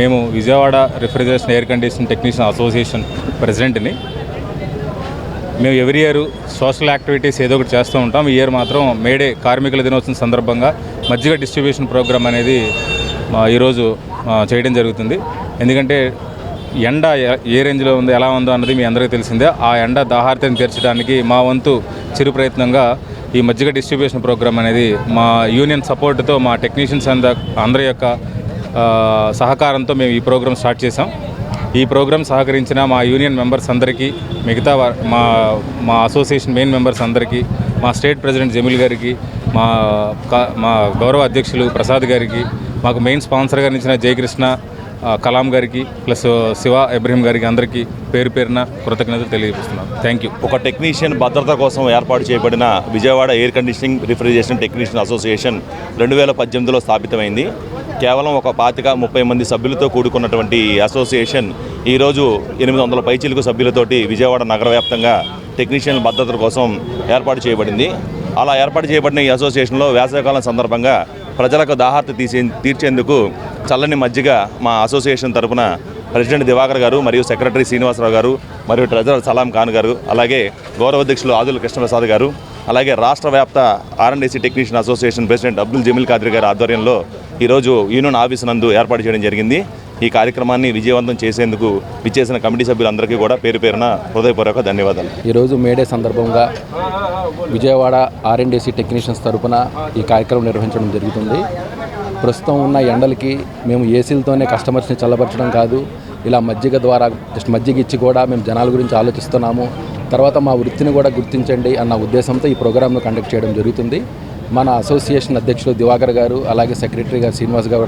మేము Vijayawada refrigeration air condition technician association ప్రెసిడెంట్ని. మేము ఎవ్రీ ఇయర్ సోషల్ యాక్టివిటీస్ ఏదో ఒకటి చేస్తూ ఉంటాం. ఈ ఇయర్ మాత్రం మేడే కార్మికుల దినోత్సవం సందర్భంగా మజ్జిగ డిస్ట్రిబ్యూషన్ ప్రోగ్రామ్ అనేది ఈరోజు చేయడం జరుగుతుంది. ఎందుకంటే ఎండ ఏ రేంజ్లో ఉందో ఎలా ఉందో అన్నది మీ అందరికీ తెలిసిందే. ఆ ఎండ దాహార్తిని తీర్చడానికి మా వంతు చిరు ప్రయత్నంగా ఈ మజ్జిగ డిస్ట్రిబ్యూషన్ ప్రోగ్రామ్ అనేది మా యూనియన్ సపోర్ట్తో మా టెక్నీషియన్స్ అందరి యొక్క సహకారంతో మేము ఈ ప్రోగ్రామ్ స్టార్ట్ చేసాం. ఈ ప్రోగ్రామ్ సహకరించిన మా యూనియన్ మెంబర్స్ అందరికీ, మిగతా మా అసోసియేషన్ మెయిన్ మెంబర్స్ అందరికీ, మా స్టేట్ ప్రెసిడెంట్ జమీల్ గారికి, మా గౌరవ అధ్యక్షులు ప్రసాద్ గారికి, మాకు మెయిన్ స్పాన్సర్గా నిలిచిన జయకృష్ణ కలాం గారికి ప్లస్ శివ ఇబ్రహీం గారికి అందరికీ పేరు పేరున కృతజ్ఞతలు తెలియజేస్తున్నాను. Thank you. ఒక టెక్నీషియన్ భద్రత కోసం ఏర్పాటు చేయబడిన Vijayawada air conditioning refrigeration technician association 2018లో స్థాపితమైంది. కేవలం ఒక 25-30 మంది సభ్యులతో కూడుకున్నటువంటి అసోసియేషన్ ఈరోజు 800 పైచిలుకు సభ్యులతోటి విజయవాడ నగర వ్యాప్తంగా టెక్నీషియన్ భద్రత కోసం ఏర్పాటు చేయబడింది. అలా ఏర్పాటు చేయబడిన ఈ అసోసియేషన్లో వేసవికాలం సందర్భంగా ప్రజలకు దాహార్తి తీర్చేందుకు చల్లని మజ్జిగ మా అసోసియేషన్ తరఫున ప్రెసిడెంట్ దివాకర్ గారు మరియు సెక్రటరీ శ్రీనివాసరావు గారు మరియు ట్రెజరర్ సలాం ఖాన్ గారు, అలాగే గౌరవ అధ్యక్షులు ఆదుల కృష్ణప్రసాద్ గారు, అలాగే రాష్ట్ర వ్యాప్త R&D technician association president Abdul Jameel Khadri గారి ఆధ్వర్యంలో ఈరోజు యూనియన్ ఆఫీసు నందు ఏర్పాటు చేయడం జరిగింది. ఈ కార్యక్రమాన్ని విజయవంతం చేసేందుకు విచ్చేసిన కమిటీ సభ్యులందరికీ కూడా పేరు పేరున హృదయపూర్వక ధన్యవాదాలు. ఈరోజు మేడే సందర్భంగా విజయవాడ R&D టెక్నీషియన్స్ తరఫున ఈ కార్యక్రమం నిర్వహించడం జరుగుతుంది. ప్రస్తుతం ఉన్న ఎండలకి మేము ఏసీలతోనే కస్టమర్స్ని చల్లబరచడం కాదు, ఇలా మజ్జిగ ద్వారా జస్ట్ మజ్జిగ ఇచ్చి కూడా మేము జనాల గురించి ఆలోచిస్తున్నాము. తర్వాత మా వృత్తిని కూడా గుర్తించండి అన్న ఉద్దేశంతో ఈ ప్రోగ్రామ్ను కండక్ట్ చేయడం జరుగుతుంది. మన అసోసియేషన్ అధ్యక్షులు దివాకర్ గారు, అలాగే సెక్రటరీ గారు శ్రీనివాస్ గారు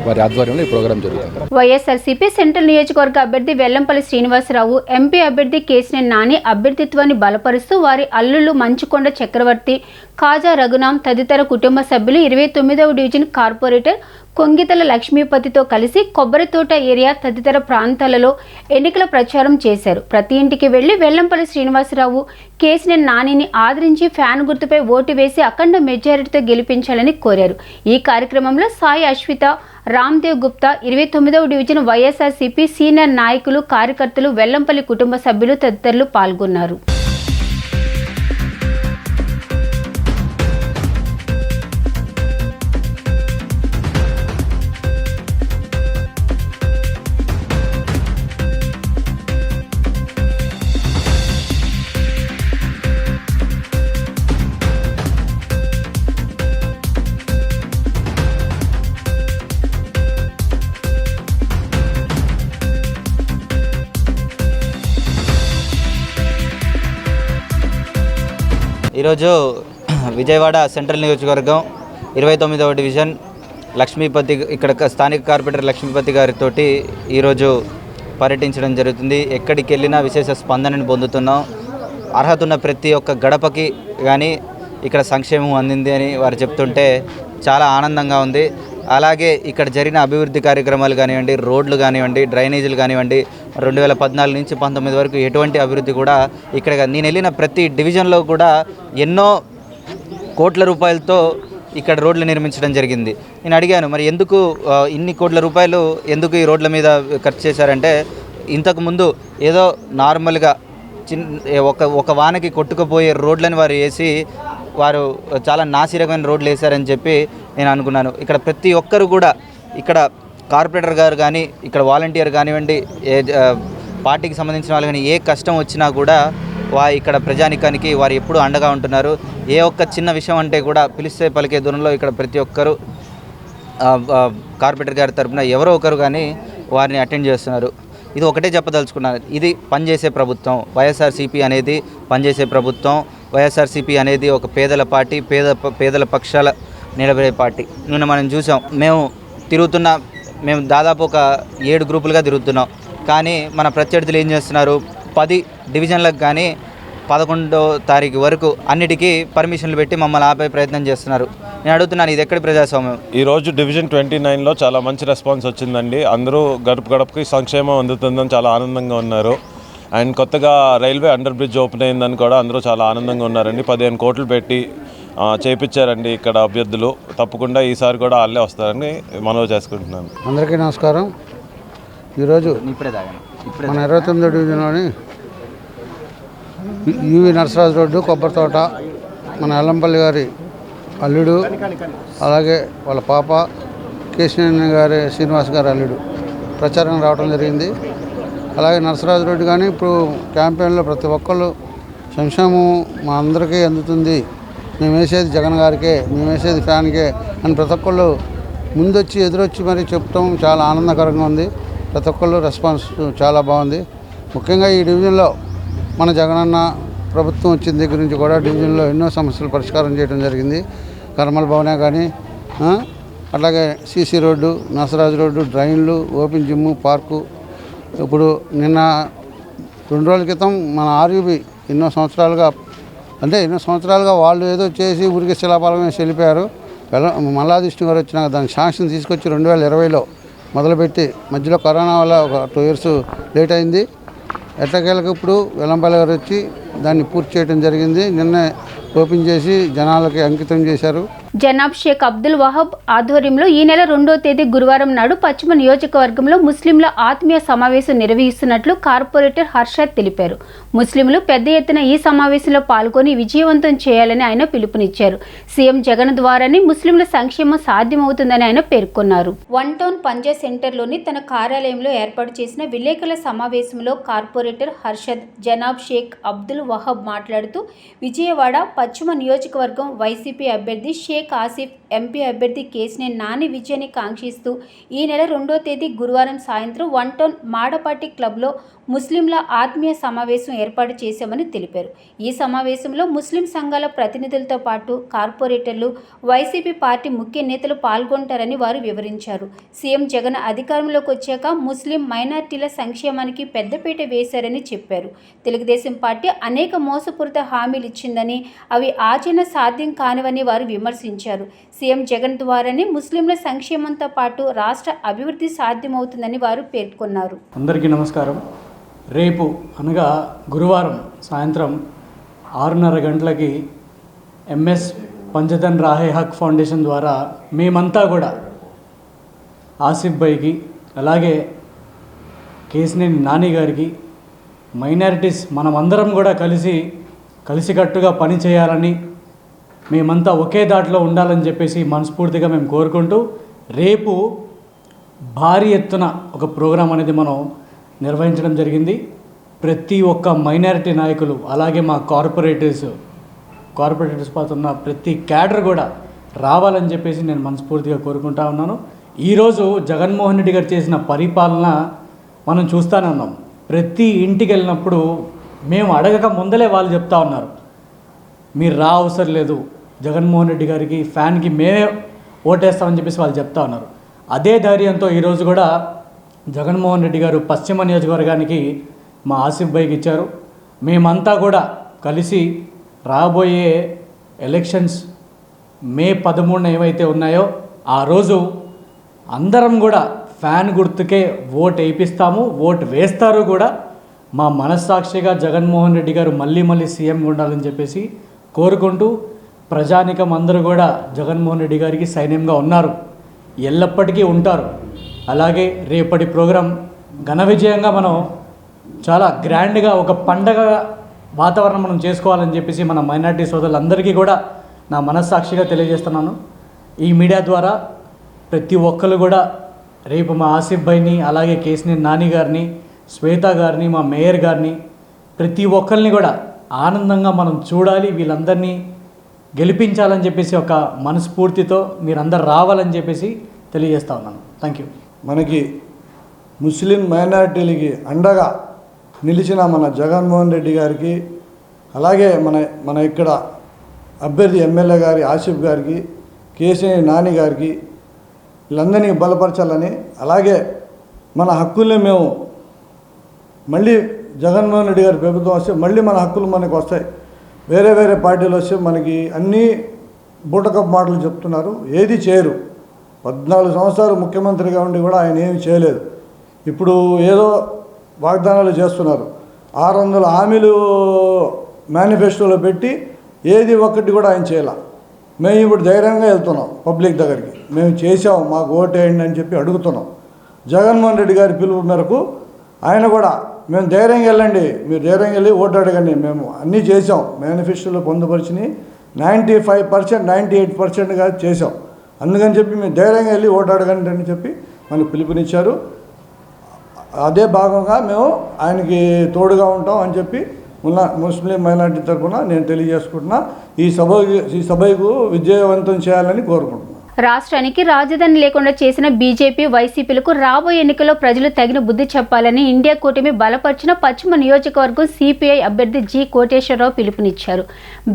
వారి ఆధ్వర్యంలో ఈ ప్రోగ్రాం జరుగుతుంది. వైఎస్ఆర్సీపీ సెంట్రల్ నియోజకవర్గ అభ్యర్థి వెల్లంపల్లి శ్రీనివాసరావు, ఎంపీ అభ్యర్థి కేశినేని నాని అభ్యర్థిత్వాన్ని బలపరుస్తూ వారి అల్లుళ్ళు మంచుకొండ చక్రవర్తి, కాజా రఘునాం తదితర కుటుంబ సభ్యులు 29వ డివిజన్ కార్పొరేటర్ కొంగితల లక్ష్మీపతితో కలిసి కొబ్బరితోట ఏరియా తదితర ప్రాంతాలలో ఎన్నికల ప్రచారం చేశారు. ప్రతి ఇంటికి వెళ్లి వెల్లంపల్లి శ్రీనివాసరావు, కేశినేని నానిని ఆదరించి ఫ్యాన్ గుర్తుపై ఓటు వేసి అఖండ మెజారిటీతో గెలిపించాలని కోరారు. ఈ కార్యక్రమంలో సాయి అశ్విత, రామ్దేవ్ గుప్తా, 29వ డివిజన్ వైఎస్ఆర్సీపీ సీనియర్ నాయకులు, కార్యకర్తలు, వెల్లంపల్లి కుటుంబ సభ్యులు తదితరులు పాల్గొన్నారు. ఈరోజు విజయవాడ సెంట్రల్ నియోజకవర్గం 29వ డివిజన్ లక్ష్మీపతి, ఇక్కడ స్థానిక కార్పొరేటర్ లక్ష్మీపతి గారితో ఈరోజు పర్యటించడం జరుగుతుంది. ఎక్కడికి వెళ్ళినా విశేష స్పందనని పొందుతున్నాం. అర్హత ఉన్న ప్రతి ఒక్క గడపకి కానీ ఇక్కడ సంక్షేమం అందింది అని వారు చెప్తుంటే చాలా ఆనందంగా ఉంది. అలాగే ఇక్కడ జరిగిన అభివృద్ధి కార్యక్రమాలు కానివ్వండి, రోడ్లు కానివ్వండి, డ్రైనేజీలు కానివ్వండి, 2014 నుంచి 19 వరకు ఎటువంటి అభివృద్ధి కూడా ఇక్కడ నేను వెళ్ళిన ప్రతి డివిజన్లో కూడా ఎన్నో కోట్ల రూపాయలతో ఇక్కడ రోడ్లు నిర్మించడం జరిగింది. నేను అడిగాను, మరి ఎందుకు ఇన్ని కోట్ల రూపాయలు ఎందుకు ఈ రోడ్ల మీద ఖర్చు చేశారంటే, ఇంతకుముందు ఏదో నార్మల్గా ఒక వానకి కొట్టుకుపోయే రోడ్లని వారు వేసి వారు చాలా నాసిరకమైన రోడ్లు వేశారని చెప్పి నేను అనుకున్నాను. ఇక్కడ ప్రతి ఒక్కరు కూడా, ఇక్కడ కార్పొరేటర్ గారు కానీ, ఇక్కడ వాలంటీర్ కానివ్వండి, పార్టీకి సంబంధించిన వాళ్ళు కానీ ఏ కష్టం వచ్చినా కూడా ఇక్కడ ప్రజానికానికి వారు ఎప్పుడూ అండగా ఉంటున్నారు. ఏ ఒక్క చిన్న విషయం అంటే కూడా పిలిస్తే పలికే దూరంలో ఇక్కడ ప్రతి ఒక్కరు కార్పొరేటర్ గారి తరఫున ఎవరో ఒకరు కానీ వారిని అటెండ్ చేస్తున్నారు. ఇది ఒకటే చెప్పదలుచుకున్నాను, ఇది పనిచేసే ప్రభుత్వం. వైఎస్ఆర్సీపీ అనేది పనిచేసే ప్రభుత్వం. వైఎస్ఆర్సీపీ అనేది ఒక పేదల పార్టీ, పేదల పక్షాల నిలబడే పార్టీ. నిన్న మనం చూసాం, మేము దాదాపు ఒక 7 గ్రూపులుగా తిరుగుతున్నాం. కానీ మన ప్రత్యర్థులు ఏం చేస్తున్నారు, 10 డివిజన్లకు కానీ 11వ తారీఖు వరకు అన్నిటికీ పర్మిషన్లు పెట్టి మమ్మల్ని ఆపే ప్రయత్నం చేస్తున్నారు. నేను అడుగుతున్నాను, ఇది ఎక్కడి ప్రజాస్వామ్యం? ఈరోజు డివిజన్ 29లో చాలా మంచి రెస్పాన్స్ వచ్చిందండి. అందరూ గడపకి సంక్షేమం అందుతుందని చాలా ఆనందంగా ఉన్నారు. అండ్ కొత్తగా రైల్వే అండర్ బ్రిడ్జ్ ఓపెన్ అయిందని కూడా అందరూ చాలా ఆనందంగా ఉన్నారండి. 15 కోట్లు పెట్టి చేయించారండి ఇక్కడ అభ్యర్థులు. తప్పకుండా ఈసారి కూడా వాళ్ళే వస్తారని మనవి చేసుకుంటున్నాను. అందరికీ నమస్కారం. ఈరోజు మన 29వ డివిజన్లోని యువి నరసరాజు రోడ్డు, కొబ్బరి తోట, మన ఎల్లంపల్లి గారి అల్లుడు, అలాగే వాళ్ళ పాప కేశినేని గారి శ్రీనివాస్ గారి అల్లుడు ప్రచారం రావడం జరిగింది. అలాగే నరసరాజు రోడ్డు కానీ ఇప్పుడు క్యాంపెయిన్లో ప్రతి ఒక్కళ్ళు సంక్షేమం మా అందరికీ అందుతుంది, మేము వేసేది జగన్ గారికే, మేము వేసేది ఫ్యాన్కే అని ప్రతి ఒక్కళ్ళు ముందొచ్చి ఎదురొచ్చి మరి చెప్పడం చాలా ఆనందకరంగా ఉంది. ప్రతి ఒక్కళ్ళు రెస్పాన్స్ చాలా బాగుంది. ముఖ్యంగా ఈ డివిజన్లో మన జగనన్న ప్రభుత్వం వచ్చిన దగ్గర నుంచి కూడా డివిజన్లో ఎన్నో సమస్యలు పరిష్కారం చేయడం జరిగింది. కర్మల భవనే కానీ, అలాగే సీసీ రోడ్డు, నరసరాజు రోడ్డు, డ్రైన్లు, ఓపెన్ జిమ్ము, పార్కు. ఇప్పుడు నిన్న 2 రోజుల క్రితం మన ఆర్యూబీ ఎన్నో సంవత్సరాలుగా వాళ్ళు ఏదో చేసి ఊరికి శిలాపాలం వేసి వెళ్ళిపోయారు. మల్లాదిష్ణు గారు వచ్చినాక దానికి శాంక్షన్ తీసుకొచ్చి 2020లో మొదలుపెట్టి మధ్యలో కరోనా వల్ల ఒక 2 ఇయర్స్ లేట్ అయింది. ఎట్టకేలకు ఇప్పుడు వెల్లంపల్లి గారు వచ్చి దాన్ని పూర్తి చేయడం జరిగింది. నిన్న ఓపెన్ చేసి జనాలకి అంకితం చేశారు. జనాబ్ షేక్ అబ్దుల్ వహాబ్ ఆధ్వర్యంలో ఈ నెల 2వ తేదీ గురువారం నాడు పశ్చిమ నియోజకవర్గంలో ముస్లింల ఆత్మీయ సమావేశం నిర్వహిస్తున్నట్లు కార్పొరేటర్ హర్షద్ తెలిపారు. ముస్లింలు పెద్ద ఎత్తున ఈ సమావేశంలో పాల్గొని విజయవంతం చేయాలని ఆయన పిలుపునిచ్చారు. సీఎం జగన్ ద్వారానే ముస్లింల సంక్షేమం సాధ్యమవుతుందని ఆయన పేర్కొన్నారు. 1 టౌన్ పంజా సెంటర్లోని తన కార్యాలయంలో ఏర్పాటు చేసిన విలేకరుల సమావేశంలో కార్పొరేటర్ హర్షద్ జనాబ్ షేక్ అబ్దుల్ వహాబ్ మాట్లాడుతూ విజయవాడ పశ్చిమ నియోజకవర్గం వైసీపీ అభ్యర్థి షేక్ ఆసిఫ్, ఎంపీ అభ్యర్థి కేశినేని నాని విజయాన్ని కాంక్షిస్తూ ఈ నెల 2వ తేదీ గురువారం సాయంత్రం 1 టౌన్ మాడపాటి క్లబ్లో ముస్లింల ఆత్మీయ సమావేశం ఏర్పాటు చేశామని తెలిపారు. ఈ సమావేశంలో ముస్లిం సంఘాల ప్రతినిధులతో పాటు కార్పొరేటర్లు, వైసీపీ పార్టీ ముఖ్య నేతలు పాల్గొంటారని వారు వివరించారు. సీఎం జగన్ అధికారంలోకి వచ్చాక ముస్లిం మైనార్టీల సంక్షేమానికి పెద్దపీట వేశారని చెప్పారు. తెలుగుదేశం పార్టీ అనేక మోసపూరిత హామీలు ఇచ్చిందని, అవి ఆచరణ సాధ్యం కానివని వారు విమర్శించారు. సీఎం జగన్ ద్వారానే ముస్లింల సంక్షేమంతో పాటు రాష్ట్ర అభివృద్ధి సాధ్యమవుతుందని వారు పేర్కొన్నారు. అందరికీ నమస్కారం. రేపు అనగా గురువారం సాయంత్రం 6:30 గంటలకి ఎంఎస్ పంచతన్ రాహే హక్ ఫౌండేషన్ ద్వారా మేమంతా కూడా ఆసిఫ్ భాయ్కి, అలాగే కేశినేని నాని గారికి, మైనారిటీస్ మనమందరం కూడా కలిసికట్టుగా పని చేయాలని, మేమంతా ఒకే దాటిలో ఉండాలని చెప్పేసి మనస్ఫూర్తిగా మేము కోరుకుంటూ రేపు భారీ ఎత్తున ఒక ప్రోగ్రాం అనేది మనం నిర్వహించడం జరిగింది. ప్రతి ఒక్క మైనారిటీ నాయకులు, అలాగే మా కార్పొరేటర్స్ పాతున్న ప్రతి క్యాడర్ కూడా రావాలని చెప్పేసి నేను మనస్ఫూర్తిగా కోరుకుంటా ఉన్నాను. ఈరోజు జగన్మోహన్ రెడ్డి గారు చేసిన పరిపాలన మనం చూస్తూనే ఉన్నాం. ప్రతి ఇంటికి వెళ్ళినప్పుడు మేము అడగక ముందలే వాళ్ళు చెప్తా ఉన్నారు, మీరు రా అవసరం లేదు, జగన్మోహన్ రెడ్డి గారికి ఫ్యాన్కి మేమే ఓటేస్తామని చెప్పేసి వాళ్ళు చెప్తా ఉన్నారు. అదే ధైర్యంతో ఈరోజు కూడా జగన్మోహన్ రెడ్డి గారు పశ్చిమ నియోజకవర్గానికి మా ఆసిఫ్ భాయ్కి ఇచ్చారు. మేమంతా కూడా కలిసి రాబోయే ఎలక్షన్స్ మే 13 ఏవైతే ఉన్నాయో ఆ రోజు అందరం కూడా ఫ్యాన్ గుర్తుకే ఓటు వేయిస్తాము, ఓటు వేస్తారు కూడా. మా మనస్సాక్షిగా జగన్మోహన్ రెడ్డి గారు మళ్ళీ సీఎంగా ఉండాలని చెప్పేసి కోరుకుంటూ, ప్రజానికం అందరూ కూడా జగన్మోహన్ రెడ్డి గారికి సైన్యంగా ఉన్నారు, ఎల్లప్పటికీ ఉంటారు. అలాగే రేపటి ప్రోగ్రాం ఘన విజయంగా మనం చాలా గ్రాండ్గా ఒక పండగ వాతావరణం మనం చేసుకోవాలని చెప్పేసి మన మైనారిటీ సోదరులందరికీ కూడా నా మనస్సాక్షిగా తెలియజేస్తున్నాను. ఈ మీడియా ద్వారా ప్రతి ఒక్కరు కూడా రేపు మా ఆసిఫ్ భాయ్ని, అలాగే కేశినేని నాని గారిని, శ్వేత గారిని, మా మేయర్ గారిని, ప్రతి ఒక్కరిని కూడా ఆనందంగా మనం చూడాలి, వీళ్ళందరినీ గెలిపించాలని చెప్పేసి ఒక మనస్ఫూర్తితో మీరందరూ రావాలని చెప్పేసి తెలియజేస్తా ఉన్నాను. Thank you. మనకి ముస్లిం మైనారిటీలకి అండగా నిలిచిన మన జగన్మోహన్ రెడ్డి గారికి, అలాగే మన ఇక్కడ అభ్యర్థి ఎమ్మెల్యే గారి ఆసిఫ్ గారికి, కేశినేని నాని గారికి, వీళ్ళందరినీ బలపరచాలని, అలాగే మన హక్కుల్ని మేము మళ్ళీ జగన్మోహన్ రెడ్డి గారి ప్రభుత్వం వస్తే మళ్ళీ మన హక్కులు మనకు వస్తాయి. వేరే పార్టీలు వస్తే మనకి అన్నీ బూటకపు మాటలు చెప్తున్నారు, ఏది చేయరు. 14 సంవత్సరాలు ముఖ్యమంత్రిగా ఉండి కూడా ఆయన ఏమి చేయలేదు. ఇప్పుడు ఏదో వాగ్దానాలు చేస్తున్నారు. 600 హామీలు మేనిఫెస్టోలో పెట్టి ఏది ఒక్కటి కూడా ఆయన చేయాల. మేము ఇప్పుడు ధైర్యంగా వెళ్తున్నాం పబ్లిక్ దగ్గరికి, మేము చేసాం, మాకు ఓటేయండి అని చెప్పి అడుగుతున్నాం. జగన్మోహన్ రెడ్డి గారి పిలుపు మేరకు ఆయన కూడా మేము ధైర్యంగా వెళ్ళండి, మీరు ధైర్యంగా వెళ్ళి ఓటు అడగండి, మేము అన్నీ చేసాం, మేనిఫెస్టోలో పొందుపరిచిని 95%, 98%గా చేసాం, అందుకని చెప్పి మీరు ధైర్యంగా వెళ్ళి ఓటు అడగండి అని చెప్పి మనకు పిలుపునిచ్చారు. అదే భాగంగా మేము ఆయనకి తోడుగా ఉంటాం అని చెప్పి ముస్లిం మైనార్టీ తరఫున నేను తెలియజేసుకుంటున్నా. ఈ సభకు విజయవంతం చేయాలని కోరుకుంటున్నాను. రాష్ట్రానికి రాజధాని లేకుండా చేసిన బీజేపీ వైసీపీలకు రాబోయే ఎన్నికల్లో ప్రజలు తగిన బుద్ధి చెప్పాలని ఇండియా కూటమి బలపరిచిన పశ్చిమ నియోజకవర్గం సిపిఐ అభ్యర్థి జి కోటేశ్వరరావు పిలుపునిచ్చారు.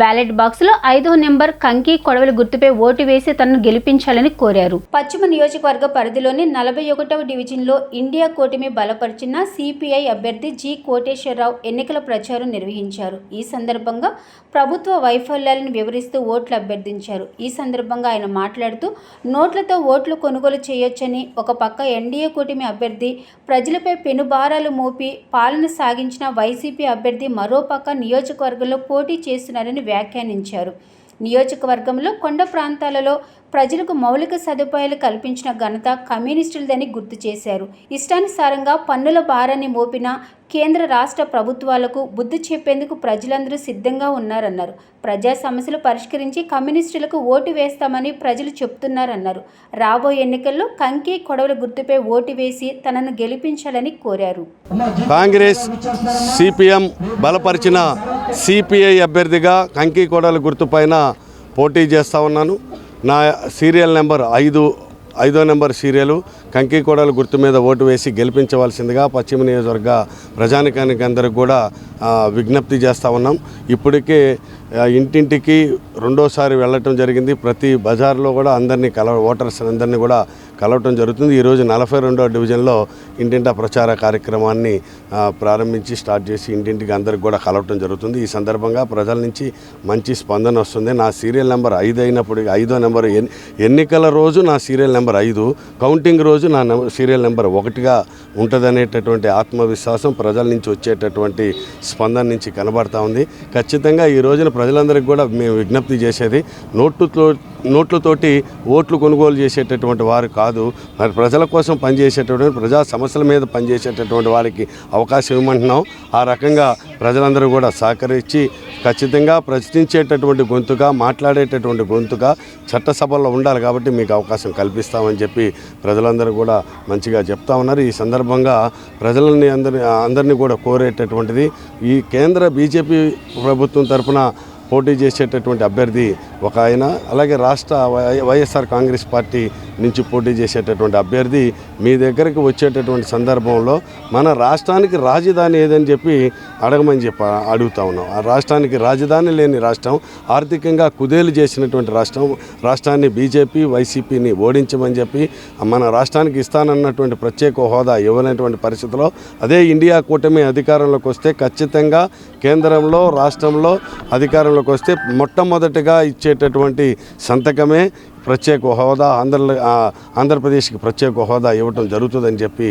బ్యాలెట్ బాక్సులో 5వ నెంబర్ కంకి కొడవలి గుర్తుపై ఓటు వేసి తనను గెలిపించాలని కోరారు. పశ్చిమ నియోజకవర్గ పరిధిలోని 41వ డివిజన్లో ఇండియా కూటమి బలపరిచిన సిపిఐ అభ్యర్థి జి కోటేశ్వరరావు ఎన్నికల ప్రచారం నిర్వహించారు. ఈ సందర్భంగా ప్రభుత్వ వైఫల్యాలను వివరిస్తూ ఓట్లు అభ్యర్థించారు. ఈ సందర్భంగా ఆయన మాట్లాడుతూ నోట్లతో ఓట్లు కొనుగోలు చేయొచ్చని, ఒక పక్క ఎన్డీఏ కూటమి అభ్యర్థి ప్రజలపై పెనుభారాలు మోపి పాలన సాగించిన వైసీపీ అభ్యర్థి మరోపక్క నియోజకవర్గంలో పోటీ చేస్తున్నారని వ్యాఖ్యానించారు. నియోజకవర్గంలో కొండ ప్రాంతాలలో ప్రజలకు మౌలిక సదుపాయాలు కల్పించిన ఘనత కమ్యూనిస్టులదని గుర్తు చేశారు. ఇష్టానుసారంగా పన్నుల భారాన్ని మోపిన కేంద్ర రాష్ట్ర ప్రభుత్వాలకు బుద్ధి చెప్పేందుకు ప్రజలందరూ సిద్ధంగా ఉన్నారన్నారు. ప్రజా సమస్యలు పరిష్కరించి కమ్యూనిస్టులకు ఓటు వేస్తామని ప్రజలు చెప్తున్నారన్నారు. రాబోయే ఎన్నికల్లో కంకి కొడవల గుర్తుపై ఓటు వేసి తనను గెలిపించాలని కోరారు. కాంగ్రెస్ సిపిఎం బలపరిచిన సిపిఐ అభ్యర్థిగా కంకి కొడవల గుర్తుపైన పోటీ చేస్తూ ఉన్నాను. నా సీరియల్ నెంబర్ 5వ నెంబర్ సీరియలు కంకి కొడవల గుర్తు మీద ఓటు వేసి గెలిపించవలసిందిగా పశ్చిమ నియోజకవర్గ ప్రజానికానికి అందరికి కూడా విజ్ఞప్తి చేస్తూ ఉన్నాం. ఇప్పటికే ఇంటింటికి రెండోసారి వెళ్ళటం జరిగింది. ప్రతి బజార్లో కూడా ఓటర్స్ అందరినీ కూడా కలవటం జరుగుతుంది. ఈరోజు 42వ డివిజన్లో ఇంటింటా ప్రచార కార్యక్రమాన్ని ప్రారంభించి స్టార్ట్ చేసి ఇంటింటికి అందరికి కూడా కలవటం జరుగుతుంది. ఈ సందర్భంగా ప్రజల నుంచి మంచి స్పందన వస్తుంది. నా సీరియల్ నెంబర్ 5 అయినప్పుడు 5వ నెంబర్ ఎన్నికల రోజు నా సీరియల్ నెంబర్ 5, కౌంటింగ్ రోజు నా సీరియల్ నెంబర్ 1గా ఉంటుందనేటటువంటి ఆత్మవిశ్వాసం ప్రజల నుంచి వచ్చేటటువంటి స్పందన నుంచి కనబడతా ఉంది. ఖచ్చితంగా ఈ రోజున ప్రజలందరికీ కూడా మేము విజ్ఞప్తి చేసేది నోట్లతోటి ఓట్లు కొనుగోలు చేసేటటువంటి వారు కాదు, మరి ప్రజల కోసం పనిచేసేటటువంటి ప్రజా సమస్యల మీద పనిచేసేటటువంటి వారికి అవకాశం ఇవ్వమంటున్నాం. ఆ రకంగా ప్రజలందరూ కూడా సహకరించి ఖచ్చితంగా ప్రశ్నించేటటువంటి గొంతుగా, మాట్లాడేటటువంటి గొంతుగా చట్టసభల్లో ఉండాలి కాబట్టి మీకు అవకాశం కల్పిస్తామని చెప్పి ప్రజలందరూ కూడా మంచిగా చెప్తా ఉన్నారు. ఈ సందర్భంగా ప్రజలని అందరినీ కూడా కోరేటటువంటిది, ఈ కేంద్ర బీజేపీ ప్రభుత్వం తరఫున పోటీ చేసేటటువంటి అభ్యర్థి ఒక ఆయన, అలాగే రాష్ట్ర వైఎస్ఆర్ కాంగ్రెస్ పార్టీ నుంచి పోటీ చేసేటటువంటి అభ్యర్థి మీ దగ్గరికి వచ్చేటటువంటి సందర్భంలో మన రాష్ట్రానికి రాజధాని ఏదని చెప్పి అడగమని చెప్పి అడుగుతా ఉన్నాం. ఆ రాష్ట్రానికి రాజధాని లేని రాష్ట్రం, ఆర్థికంగా కుదేలు చేసినటువంటి రాష్ట్రాన్ని బీజేపీ వైసీపీని ఓడించమని చెప్పి మన రాష్ట్రానికి ఇస్తానన్నటువంటి ప్రత్యేక హోదా ఇవ్వనటువంటి పరిస్థితిలో అదే ఇండియా కూటమి అధికారంలోకి వస్తే ఖచ్చితంగా కేంద్రంలో రాష్ట్రంలో అధికారంలోకి వస్తే మొట్టమొదటిగా ఇచ్చేటటువంటి సంతకమే ప్రత్యేక హోదా, ఆంధ్రప్రదేశ్కి ప్రత్యేక హోదా ఇవ్వటం జరుగుతుందని చెప్పి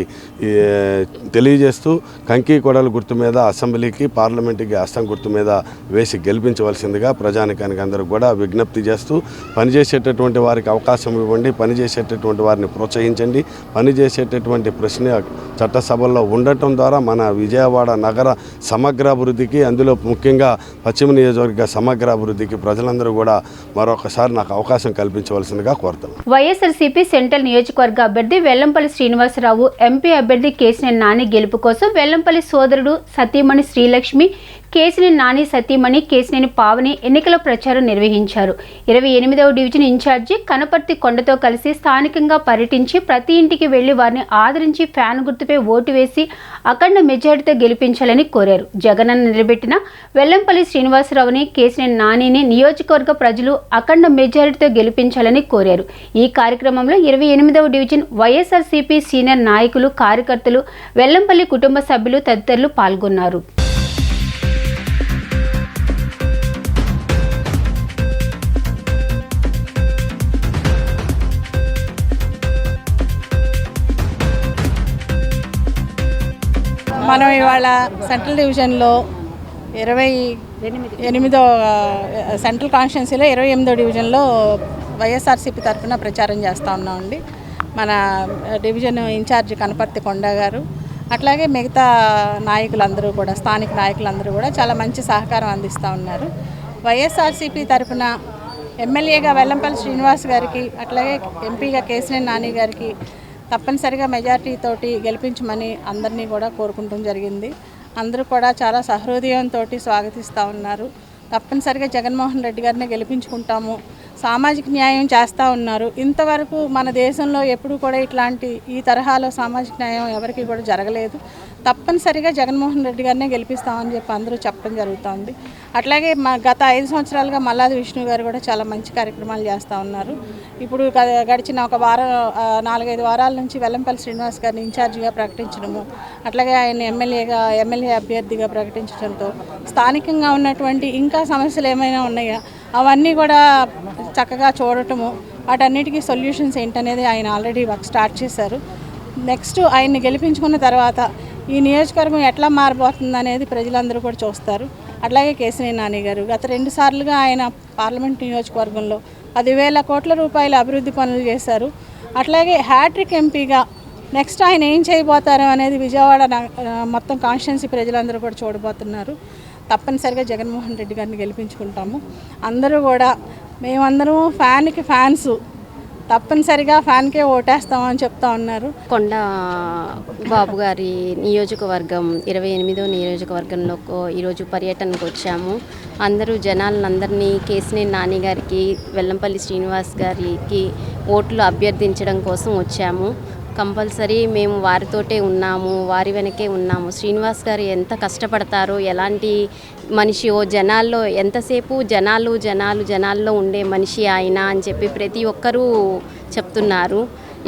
తెలియజేస్తూ కంకి కొడవల గుర్తు మీద అసెంబ్లీకి, పార్లమెంటుకి హస్తం గుర్తు మీద వేసి గెలిపించవలసిందిగా ప్రజానికానికి అందరూ కూడా విజ్ఞప్తి చేస్తూ పనిచేసేటటువంటి వారికి అవకాశం ఇవ్వండి, పనిచేసేటటువంటి వారిని ప్రోత్సహించండి. పనిచేసేటటువంటి ప్రశ్న చట్టసభల్లో ఉండటం ద్వారా మన విజయవాడ నగర సమగ్రాభివృద్ధికి, అందులో ముఖ్యంగా పశ్చిమ నియోజకవర్గ సమగ్రాభివృద్ధికి ప్రజలందరూ కూడా మరొకసారి నాకు అవకాశం కల్పించవలసిందిగా కోరుతాం. వైఎస్ఆర్సీపీ సెంట్రల్ నియోజకవర్గ అభ్యర్థి వెల్లంపల్లి శ్రీనివాసరావు, ఎంపీ అభ్యర్థి కేశినేని నాని గెలుపు కోసం వెల్లంపల్లి సోదరుడు సతీమణి శ్రీలక్ష్మి, కేశినేని నాని సతీమణి కేశినేని పావని ఎన్నికల ప్రచారం నిర్వహించారు. 28వ డివిజన్ ఇన్ఛార్జి కనపర్తి కొండతో కలిసి స్థానికంగా పర్యటించి ప్రతి ఇంటికి వెళ్లి వారిని ఆదరించి ఫ్యాన్ గుర్తుపై ఓటు వేసి అఖండ మెజారిటీతో గెలిపించాలని కోరారు. జగనన్న నిలబెట్టిన వెల్లంపల్లి శ్రీనివాసరావుని, కేశినేని నానిని నియోజకవర్గ ప్రజలు అఖండ మెజారిటీతో గెలిపించాలని కోరారు. ఈ కార్యక్రమంలో 28వ డివిజన్ వైఎస్ఆర్సీపీ సీనియర్ నాయకులు, కార్యకర్తలు, వెల్లంపల్లి కుటుంబ సభ్యులు తదితరులు పాల్గొన్నారు. మనం ఇవాళ సెంట్రల్ డివిజన్లో 28వ సెంట్రల్ కాన్స్టిట్యున్సీలో 28వ డివిజన్లో వైఎస్ఆర్సీపీ తరఫున ప్రచారం చేస్తూ ఉన్నామండి. మన డివిజన్ ఇన్ఛార్జ్ కనపర్తి కొండ గారు, అట్లాగే మిగతా నాయకులందరూ కూడా, స్థానిక నాయకులందరూ కూడా చాలా మంచి సహకారం అందిస్తూ ఉన్నారు. వైఎస్ఆర్సీపీ తరఫున ఎమ్మెల్యేగా వెల్లంపల్లి శ్రీనివాస్ గారికి, అట్లాగే ఎంపీగా కేశినేని నాని గారికి తప్పనిసరిగా మెజార్టీతోటి గెలిపించమని అందరినీ కూడా కోరుకుంటం జరిగింది. అందరూ కూడా చాలా సహృదయంతో స్వాగతిస్తూ ఉన్నారు. తప్పనిసరిగా జగన్మోహన్ రెడ్డి గారిని గెలిపించుకుంటాము, సామాజిక న్యాయం చేస్తూ ఉన్నారు. ఇంతవరకు మన దేశంలో ఎప్పుడు కూడా ఈ తరహాలో సామాజిక న్యాయం ఎవరికి కూడా జరగలేదు. తప్పనిసరిగా జగన్మోహన్ రెడ్డి గారినే గెలిపిస్తామని చెప్పి అందరూ చెప్పడం జరుగుతుంది. అట్లాగే గత 5 సంవత్సరాలుగా మల్లాది విష్ణు గారు కూడా చాలా మంచి కార్యక్రమాలు చేస్తూ ఉన్నారు. ఇప్పుడు గడిచిన ఒక 4-5 వారాల నుంచి వెల్లంపల్లి శ్రీనివాస్ గారిని ఇన్ఛార్జిగా ప్రకటించడము, అట్లాగే ఆయన ఎమ్మెల్యే అభ్యర్థిగా ప్రకటించడంతో స్థానికంగా ఉన్నటువంటి ఇంకా సమస్యలు ఏమైనా ఉన్నాయా అవన్నీ కూడా చక్కగా చూడటము, వాటన్నిటికీ సొల్యూషన్స్ ఏంటనేది ఆయన ఆల్రెడీ వర్క్ స్టార్ట్ చేశారు. నెక్స్ట్ ఆయన్ని గెలిపించుకున్న తర్వాత ఈ నియోజకవర్గం ఎట్లా మారిపోతుంది అనేది ప్రజలందరూ కూడా చూస్తారు. అట్లాగే కేశినేని నాని గారు గత 2 సార్లుగా ఆయన పార్లమెంట్ నియోజకవర్గంలో 10,000 కోట్ల రూపాయల అభివృద్ధి పనులు చేశారు. అట్లాగే హ్యాట్రిక్ ఎంపీగా నెక్స్ట్ ఆయన ఏం చేయబోతారు అనేది విజయవాడ మొత్తం కాన్స్టిట్యున్సీ ప్రజలందరూ కూడా చూడబోతున్నారు. తప్పనిసరిగా జగన్మోహన్ రెడ్డి గారిని గెలిపించుకుంటాము. అందరూ కూడా మేమందరం ఫ్యాన్స్ తప్పనిసరిగా ఫ్యాన్కే ఓటేస్తామని చెప్తా ఉన్నారు. కొండ బాబు గారి నియోజకవర్గం 28వ నియోజకవర్గంలో ఈరోజు పర్యటనకు వచ్చాము. అందరూ జనాలందరినీ కేశినేని నాని గారికి, వెల్లంపల్లి శ్రీనివాస్ గారికి ఓట్లు అభ్యర్థించడం కోసం వచ్చాము. కంపల్సరీ మేము వారితోటే ఉన్నాము, వారి వెనకే ఉన్నాము. శ్రీనివాస్ గారు ఎంత కష్టపడతారో, ఎలాంటి మనిషి, జనాల్లో ఎంతసేపు జనాల్లో ఉండే మనిషి ఆయన అని చెప్పి ప్రతి ఒక్కరూ చెప్తున్నారు.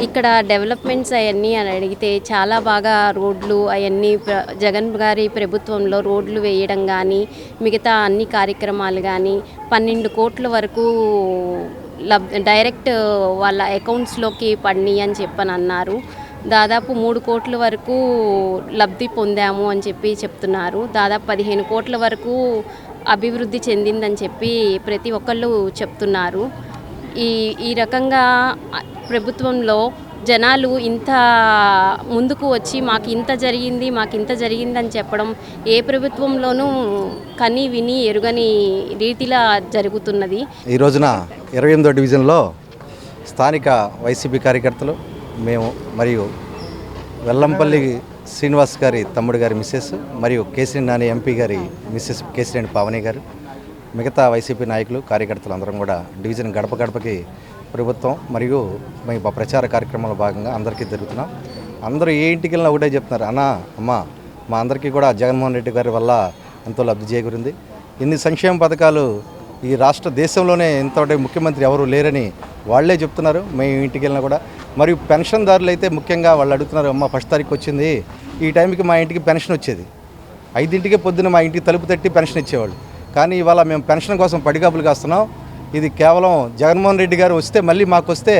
ఇక్కడ డెవలప్మెంట్స్ అవన్నీ అని అడిగితే చాలా బాగా రోడ్లు అవన్నీ జగన్ గారి ప్రభుత్వంలో రోడ్లు వేయడం కానీ, మిగతా అన్ని కార్యక్రమాలు కానీ 12 కోట్ల వరకు డైరెక్ట్ వాళ్ళ అకౌంట్స్లోకి పడినాయి అని చెప్పని అన్నారు. దాదాపు 3 కోట్ల వరకు లబ్ధి పొందాము అని చెప్పి చెప్తున్నారు. దాదాపు 15 కోట్ల వరకు అభివృద్ధి చెందిందని చెప్పి ప్రతి ఒక్కళ్ళు చెప్తున్నారు. ఈ రకంగా ప్రభుత్వంలో జనాలు ఇంత ముందుకు వచ్చి మాకు ఇంత జరిగిందని చెప్పడం ఏ ప్రభుత్వంలోనూ కని విని ఎరుగని రీతిలా జరుగుతున్నది. ఈ రోజున 28వ డివిజన్లో స్థానిక వైసీపీ కార్యకర్తలు, మేము మరియు వెల్లంపల్లి శ్రీనివాస్ గారి తమ్ముడు గారి మిస్సెస్ మరియు కేశినేని నాని ఎంపీ గారి మిస్సెస్ కేశినేని పావని గారు, మిగతా వైసీపీ నాయకులు, కార్యకర్తలు అందరం కూడా డివిజన్ గడప గడపకి ప్రభుత్వం మరియు మేము ప్రచార కార్యక్రమంలో భాగంగా అందరికీ తిరుగుతున్నాం. అందరూ ఏ ఇంటికి వెళ్ళినా ఒకటే చెప్తున్నారు, అమ్మ మా అందరికీ కూడా జగన్మోహన్ రెడ్డి గారి వల్ల ఎంతో లబ్ధి చేకూరింది. ఇన్ని సంక్షేమ పథకాలు ఈ రాష్ట్ర దేశంలోనే ఇంతటి ముఖ్యమంత్రి ఎవరు లేరని వాళ్ళే చెప్తున్నారు. మేము ఇంటికి వెళ్ళినా కూడా మరియు పెన్షన్దారులు అయితే ముఖ్యంగా వాళ్ళు అడుగుతున్నారు, అమ్మ 1వ తారీఖు వచ్చింది, ఈ టైంకి మా ఇంటికి పెన్షన్ వచ్చేది. 5ంటికే పొద్దున్న మా ఇంటికి తలుపు తట్టి పెన్షన్ ఇచ్చేవాళ్ళు. కానీ ఇవాళ మేము పెన్షన్ కోసం పడిగాపులు కాస్తున్నాం. ఇది కేవలం జగన్మోహన్ రెడ్డి గారు వస్తే మళ్ళీ మాకు వస్తే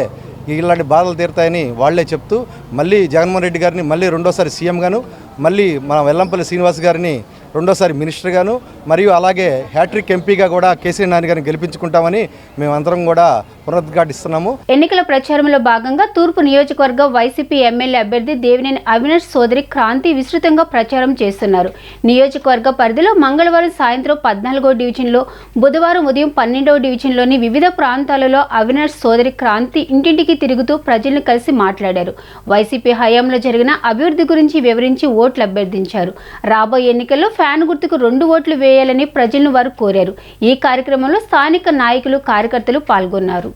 ఇలాంటి బాధలు తీరుతాయని వాళ్లే చెప్తూ మళ్ళీ జగన్మోహన్ రెడ్డి గారిని మళ్ళీ 2వసారి సీఎం గాను, మళ్ళీ మన వెల్లంపల్లి శ్రీనివాస్ గారిని 2వసారి మినిస్టర్ గాను, మరియు అలాగే హ్యాట్రిక్ ఎంపీగా కూడా కేశినేని నాని గారిని గెలిపించుకుంటామని మేమందరం కూడా పునరుద్ఘాటిస్తున్నాము. ఎన్నికల ప్రచారంలో భాగంగా తూర్పు నియోజకవర్గ వైసీపీ ఎమ్మెల్యే అభ్యర్థి దేవినేని అవినాష్ సోదరి క్రాంతి విస్తృతంగా ప్రచారం చేస్తున్నారు. నియోజకవర్గ పరిధిలో మంగళవారం సాయంత్రం 14వ డివిజన్లో, బుధవారం ఉదయం 12వ డివిజన్లోని వివిధ ప్రాంతాలలో అవినాష్ సోదరి క్రాంతి ఇంటింటికి తిరుగుతూ ప్రజలను కలిసి మాట్లాడారు. వైసీపీ హయాంలో జరిగిన అభివృద్ధి గురించి వివరించి ఓట్లు అభ్యర్థించారు. రాబోయే ఎన్నికల్లో ఫ్యాన్ గుర్తుకు 2 ఓట్లు వేయాలని ప్రజలను వారు కోరారు. ఈ కార్యక్రమంలో స్థానిక నాయకులు, కార్యకర్తలు పాల్గొన్నారు.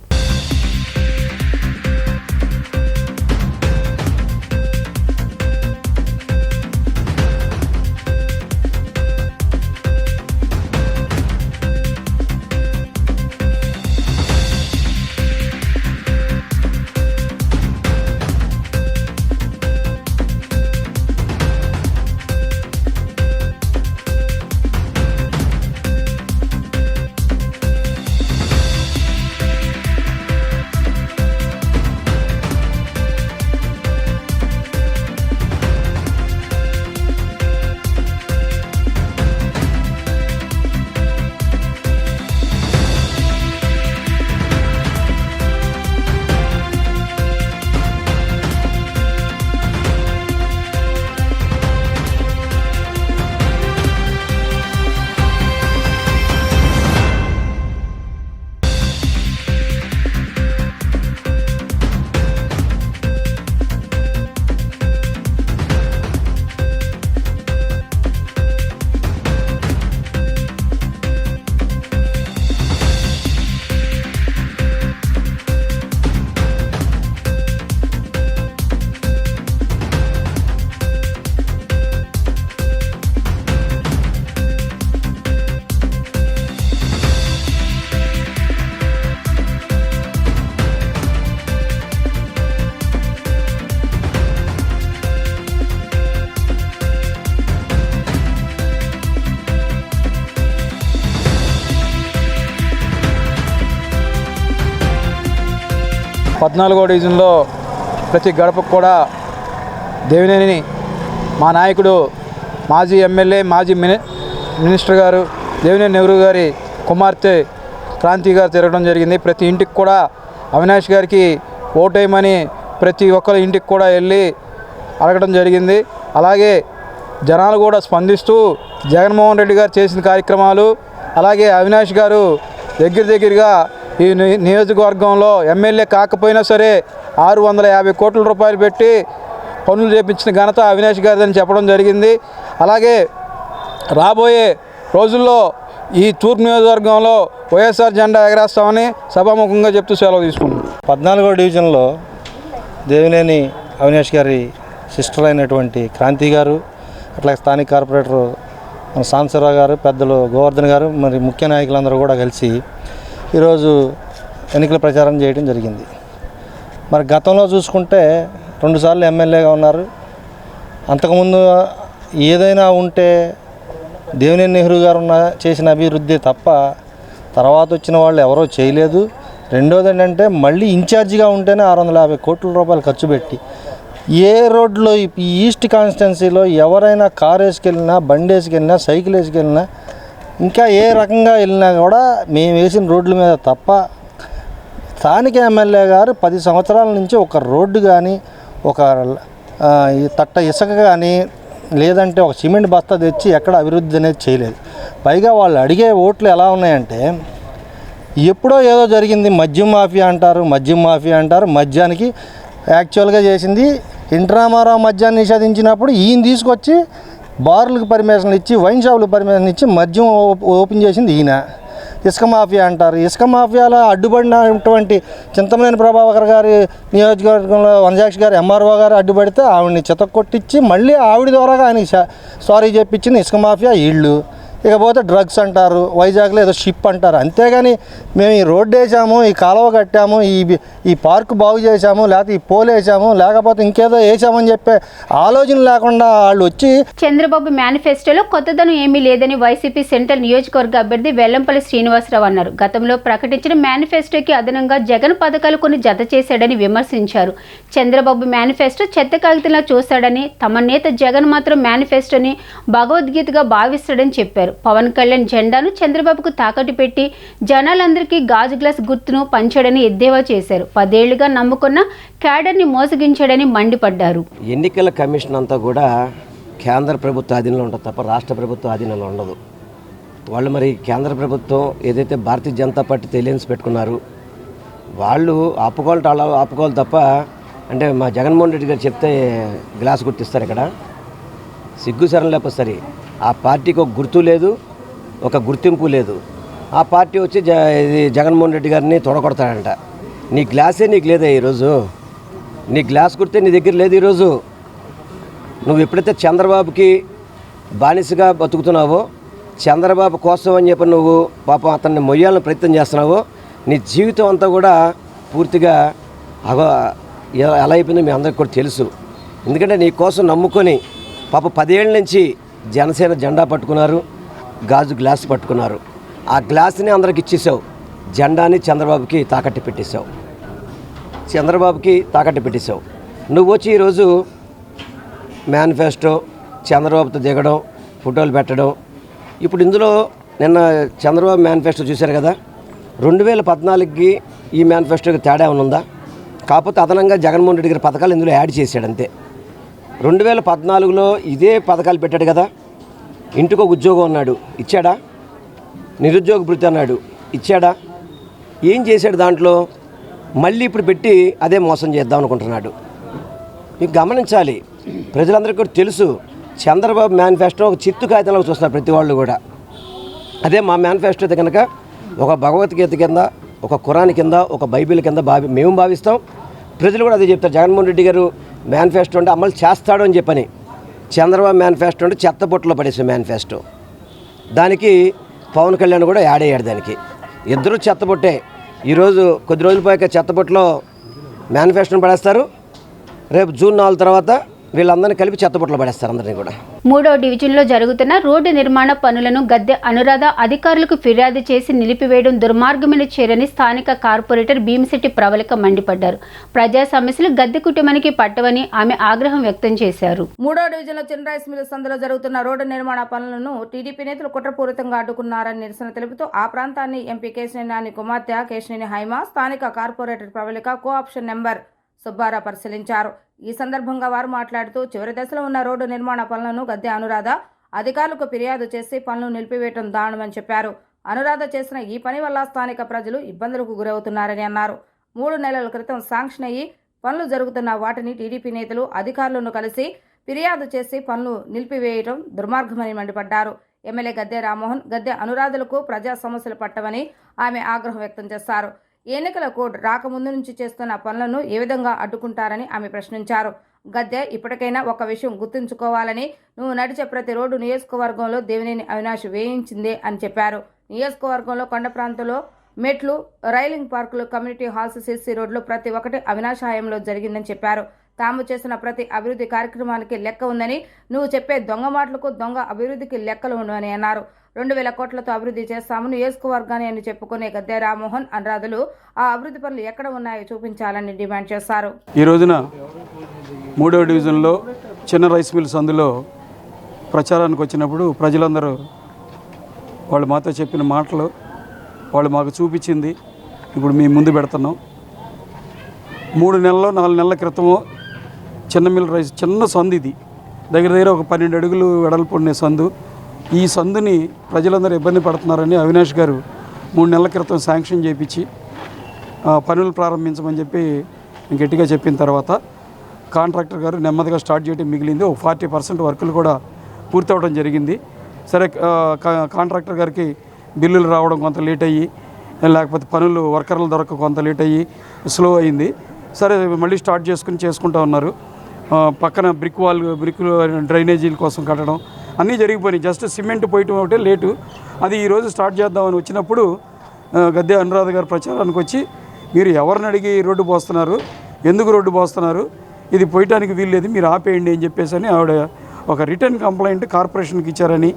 14వ డివిజన్లో ప్రతి గడపకు కూడా దేవినేని మా నాయకుడు మాజీ ఎమ్మెల్యే మాజీ మినిస్టర్ గారు దేవినేని నెహ్రూ గారి కుమార్తె క్రాంతి గారు తిరగడం జరిగింది. ప్రతి ఇంటికి కూడా అవినాష్ గారికి ఓటేయమని ప్రతి ఒక్కరి ఇంటికి కూడా వెళ్ళి అడగడం జరిగింది. అలాగే జనాలు కూడా స్పందిస్తూ జగన్మోహన్ రెడ్డి గారు చేసిన కార్యక్రమాలు, అలాగే అవినాష్ గారు దగ్గరగా ఈ నియోజకవర్గంలో ఎమ్మెల్యే కాకపోయినా సరే 650 కోట్ల రూపాయలు పెట్టి పనులు చేపించిన ఘనత అవినాష్ గారిదని చెప్పడం జరిగింది. అలాగే రాబోయే రోజుల్లో ఈ తూర్పు నియోజకవర్గంలో వైఎస్ఆర్ జెండా ఎగరేస్తామని సభాముఖంగా చెప్తూ సెలవు తీసుకుంటాం. 14వ డివిజన్లో దేవినేని అవినాష్ గారి సిస్టర్ అయినటువంటి క్రాంతి గారు, అట్లాగే స్థానిక కార్పొరేటర్ మన సాంబశివరావు గారు, పెద్దలు గోవర్ధన్ గారు, మరి ముఖ్య నాయకులందరూ కూడా కలిసి ఈరోజు ఎన్నికల ప్రచారం చేయడం జరిగింది. మరి గతంలో చూసుకుంటే 2 సార్లు ఎమ్మెల్యేగా ఉన్నారు. అంతకుముందు ఏదైనా ఉంటే దేవినేని నెహ్రూ గారు చేసిన అభివృద్ధి తప్ప తర్వాత వచ్చిన వాళ్ళు ఎవరో చేయలేదు. రెండోది ఏంటంటే మళ్ళీ ఇన్ఛార్జిగా ఉంటేనే 650 కోట్ల రూపాయలు ఖర్చు పెట్టి ఏ రోడ్లో ఈ ఈస్ట్ కాన్స్టిట్యున్సీలో ఎవరైనా కారు వేసుకెళ్ళినా, బండి వేసుకెళ్ళినా, సైకిల్ వేసుకెళ్ళినా, ఇంకా ఏ రకంగా వెళ్ళినా కూడా మేము వేసిన రోడ్ల మీద తప్ప స్థానిక ఎమ్మెల్యే గారు 10 సంవత్సరాల నుంచి ఒక రోడ్డు కానీ, ఒక తట్ట ఇసుక కానీ, లేదంటే ఒక సిమెంట్ బస్తా తెచ్చి ఎక్కడ అభివృద్ధి అనేది చేయలేదు. పైగా వాళ్ళు అడిగే ఓట్లు ఎలా ఉన్నాయంటే ఎప్పుడో ఏదో జరిగింది, మద్యం మాఫియా అంటారు. మద్యానికి యాక్చువల్గా చేసింది ఎన్టీ రామారావు మద్యాన్ని నిషేధించినప్పుడు ఈయన తీసుకొచ్చి బార్లకు పర్మిషన్ ఇచ్చి, వైన్ షాపులకు పర్మిషన్ ఇచ్చి మద్యం ఓపెన్ చేసింది ఈయన. ఇసుక మాఫియా అంటారు. ఇసుక మాఫియాలో అడ్డుపడినటువంటి చింతమనేని ప్రభాకర్ గారి నియోజకవర్గంలో వనజాక్షి గారు ఎంఆర్ఓ గారు అడ్డుపడితే ఆవిడని చితక్కొట్టించి మళ్ళీ ఆవిడ ద్వారా ఆయనకి సారీ చెప్పించింది ఇసుక మాఫియా వీళ్ళు. ఇకపోతే డ్రగ్స్ అంటారు, వైజాగ్లో ఏదో షిప్ అంటారు. అంతేగాని మేము ఈ రోడ్డు వేసాము, ఈ కాలువ కట్టాము, ఈ పార్క్ బాగు చేసాము, లేకపోతే ఈ పోల్ వేసాము, లేకపోతే ఇంకేదో వేసామని చెప్పే ఆలోచన లేకుండా వాళ్ళు వచ్చి చంద్రబాబు మేనిఫెస్టోలో కొత్తదనం ఏమీ లేదని వైసీపీ సెంట్రల్ నియోజకవర్గ అభ్యర్థి వెల్లంపల్లి శ్రీనివాసరావు అన్నారు. గతంలో ప్రకటించిన మేనిఫెస్టోకి అదనంగా జగన్ పథకాలు కొన్ని జత చేశాడని విమర్శించారు. చంద్రబాబు మేనిఫెస్టో చెత్త కాగితంలా చూశాడని, తమ నేత జగన్ మాత్రం మేనిఫెస్టోని భగవద్గీతగా భావిస్తాడని చెప్పారు. పవన్ కళ్యాణ్ జెండాను చంద్రబాబుకు తాకట్టు పెట్టి జనాలందరికీ గాజు గ్లాస్ గుర్తును పంచాడని ఎద్దేవా చేశారు. 10 ఏళ్లుగా నమ్ముకున్న క్యాడర్ని మోసగించాడని మండిపడ్డారు. ఎన్నికల కమిషన్ అంతా కూడా కేంద్ర ప్రభుత్వ ఆధీనంలో ఉంటుంది తప్ప రాష్ట్ర ప్రభుత్వ ఆధీనంలో ఉండదు. వాళ్ళు మరి కేంద్ర ప్రభుత్వం ఏదైతే భారతీయ జనతా పార్టీ ఎలియన్స్ పెట్టుకున్నారు, వాళ్ళు ఆపుకోవాలి తప్ప, అంటే మా జగన్మోహన్ రెడ్డి గారు చెప్తే గ్లాస్ గుర్తిస్తారు. ఇక్కడ సిగ్గు సరం లేకపోతే సరే ఆ పార్టీకి ఒక గుర్తు లేదు, ఒక గుర్తింపు లేదు. ఆ పార్టీ వచ్చి జగన్మోహన్ రెడ్డి గారిని తొడగొడతాడంట. నీ గ్లాసే నీకు లేదా ఈరోజు? నీ గ్లాస్ గుర్తే నీ దగ్గర లేదు ఈరోజు. నువ్వు ఎప్పుడైతే చంద్రబాబుకి బానిసగా బతుకుతున్నావో, చంద్రబాబు కోసం అని చెప్పి నువ్వు పాపం అతన్ని మొయ్యాలని ప్రయత్నం చేస్తున్నావో, నీ జీవితం అంతా కూడా పూర్తిగా ఎలా అయిపోయిందో మీ అందరికీ కూడా తెలుసు. ఎందుకంటే నీ కోసం నమ్ముకొని పాప 10 ఏళ్ళ నుంచి జనసేన జెండా పట్టుకున్నారు, గాజు గ్లాస్ పట్టుకున్నారు. ఆ గ్లాస్ని అందరికి ఇచ్చేసావు, జెండాని చంద్రబాబుకి తాకట్టు పెట్టేశావు. నువ్వు వచ్చి ఈరోజు మేనిఫెస్టో చంద్రబాబుతో దిగడం, ఫోటోలు పెట్టడం. ఇప్పుడు ఇందులో నిన్న చంద్రబాబు మేనిఫెస్టో చూశారు కదా, 2014కి ఈ మేనిఫెస్టోకి తేడా ఏమైనా ఉందా? కాకపోతే అదనంగా జగన్మోహన్ రెడ్డి గారి పథకాలు ఇందులో యాడ్ చేశాడు అంతే. 2014లో ఇదే పథకాలు పెట్టాడు కదా. ఇంటికి ఒక ఉద్యోగం అన్నాడు, ఇచ్చాడా? నిరుద్యోగ భృతి అన్నాడు, ఇచ్చాడా? ఏం చేశాడు దాంట్లో? మళ్ళీ ఇప్పుడు పెట్టి అదే మోసం చేద్దాం అనుకుంటున్నాడు. మీకు గమనించాలి, ప్రజలందరికీ కూడా తెలుసు చంద్రబాబు మేనిఫెస్టో ఒక చిత్తు కాగితంలో చూస్తున్నారు ప్రతి వాళ్ళు కూడా. అదే మా మేనిఫెస్టో అయితే కనుక ఒక భగవద్గీత కింద, ఒక ఖురాన్ కింద, ఒక బైబిల్ కింద మేము భావిస్తాం. ప్రజలు కూడా అదే చెప్తారు. జగన్మోహన్ రెడ్డి గారు మేనిఫెస్టో అంటే అమలు చేస్తాడు అని చెప్పని. చంద్రబాబు మేనిఫెస్టో అంటే చెత్తబొట్టులో పడేసే మేనిఫెస్టో. దానికి పవన్ కళ్యాణ్ కూడా యాడ్ అయ్యాడు. దానికి ఇద్దరు చెత్తబొట్టే. ఈరోజు కొద్ది రోజుల పైగా చెత్తబొట్టులో మేనిఫెస్టోని పడేస్తారు, రేపు జూన్ 4 తర్వాత వీళ్ళందరినీ కలిపి చెత్తబుట్టలో పడేస్తారు అందరినీ కూడా. 3వ డివిజన్లో జరుగుతున్న రోడ్డు నిర్మాణ పనులను గద్దె అనురాధ అధికారులకు ఫిర్యాదు చేసి నిలిపివేయడం దుర్మార్గమైన చర్యని స్థానిక కార్పొరేటర్ భీమిశెట్టి ప్రవళిక మండిపడ్డారు. ప్రజా సమస్యలు గద్దె కుటుంబానికి పట్టవని ఆమె ఆగ్రహం వ్యక్తం చేశారు. 3వ డివిజన్లో చిన్న రైస్ మిల్ సందులో జరుగుతున్న రోడ్డు నిర్మాణ పనులను టీడీపీ నేతలు కుట్రపూరితంగా అడ్డుకున్నారని నిరసన తెలుపుతూ ఆ ప్రాంతాన్ని ఎంపీ కేశినేని నాని కుమార్తె కేశినేని హైమ స్థానిక corporator Pravalika cooption member Subbarao పరిశీలించారు. ఈ సందర్భంగా వారు మాట్లాడుతూ చివరి దశలో ఉన్న రోడ్డు నిర్మాణ పనులను గద్దె అనురాధ అధికారులకు ఫిర్యాదు చేసి పనులు నిలిపివేయడం దారుణమని చెప్పారు. అనురాధ చేసిన ఈ పని వల్ల స్థానిక ప్రజలు ఇబ్బందులకు గురవుతున్నారని అన్నారు. 3 నెలల క్రితం శాంక్షన్ అయ్యి పనులు జరుగుతున్న వాటిని టీడీపీ నేతలు అధికారులను కలిసి ఫిర్యాదు చేసి పనులు నిలిపివేయడం దుర్మార్గమని మండిపడ్డారు. ఎమ్మెల్యే గద్దె రామ్మోహన్ గద్దె అనురాధలకు ప్రజా సమస్యలు పట్టవని ఆమె ఆగ్రహం వ్యక్తం చేశారు. ఎన్నికల కోడ్ రాకముందు నుంచి చేస్తున్న పనులను ఏ విధంగా అడ్డుకుంటారని ఆమె ప్రశ్నించారు. గద్దె ఇప్పటికైనా ఒక విషయం గుర్తుంచుకోవాలని, నువ్వు నడిచే ప్రతి రోడ్డు నియోజకవర్గంలో దేవినేని అవినాష్ వేయించిందే అని చెప్పారు. నియోజకవర్గంలో కొండ ప్రాంతంలో మెట్లు, రైలింగ్ పార్కులు, కమ్యూనిటీ హాల్స్, సిసి రోడ్లు ప్రతి ఒక్కటి అవినాష్ హయాంలో జరిగిందని చెప్పారు. తాము చేసిన ప్రతి అభివృద్ధి కార్యక్రమానికి లెక్క ఉందని, నువ్వు చెప్పే దొంగ మాటలకు దొంగ అభివృద్ధికి లెక్కలు ఉండవని అన్నారు. 2000 కోట్లతో అభివృద్ధి చేస్తాము నియోజకవర్గాన్ని అని చెప్పుకునే గద్దె రామ్మోహన్ అనురాధులు ఆ అభివృద్ధి పనులు ఎక్కడ ఉన్నాయో చూపించాలని డిమాండ్ చేశారు. ఈ రోజున 3వ డివిజన్లో చిన్న రైస్ మిల్ సందులో ప్రచారానికి వచ్చినప్పుడు ప్రజలందరూ వాళ్ళు మాతో చెప్పిన మాటలు వాళ్ళు మాకు చూపించింది ఇప్పుడు మేము ముందు పెడుతున్నాం. 3 నెలల్లో 4 నెలల క్రితము చిన్న సందు, ఇది దగ్గర ఒక 12 అడుగులు వెడల్పు ఉండే సందు. ఈ సందుని ప్రజలందరూ ఇబ్బంది పడుతున్నారని అవినాష్ గారు 3 నెలల క్రితం శాంక్షన్ చేయించి పనులు ప్రారంభించమని చెప్పి గట్టిగా చెప్పిన తర్వాత కాంట్రాక్టర్ గారు నెమ్మదిగా స్టార్ట్ చేయడం మిగిలింది. ఒక 40% వర్కులు కూడా పూర్తి అవ్వడం జరిగింది. సరే, కాంట్రాక్టర్ గారికి బిల్లులు రావడం కొంత లేట్ అయ్యి, లేకపోతే పనులు వర్కర్లు దొరక కొంత లేట్ అయ్యి స్లో అయింది. సరే, మళ్ళీ స్టార్ట్ చేసుకుంటూ ఉన్నారు. పక్కన బ్రిక్ డ్రైనేజీల కోసం కట్టడం అన్నీ జరిగిపోయినాయి. జస్ట్ సిమెంట్ పోయటం ఒకటే లేటు. అది ఈరోజు స్టార్ట్ చేద్దామని వచ్చినప్పుడు గద్దె అనురాధ గారు ప్రచారానికి వచ్చి, మీరు ఎవరిని అడిగి రోడ్డు పోస్తున్నారు, ఎందుకు రోడ్డు పోస్తున్నారు, ఇది పోయటానికి వీల్లేదు, మీరు ఆపేయండి అని చెప్పేసి అని ఆవిడ ఒక రిటర్న్ కంప్లైంట్ కార్పొరేషన్కి ఇచ్చారని,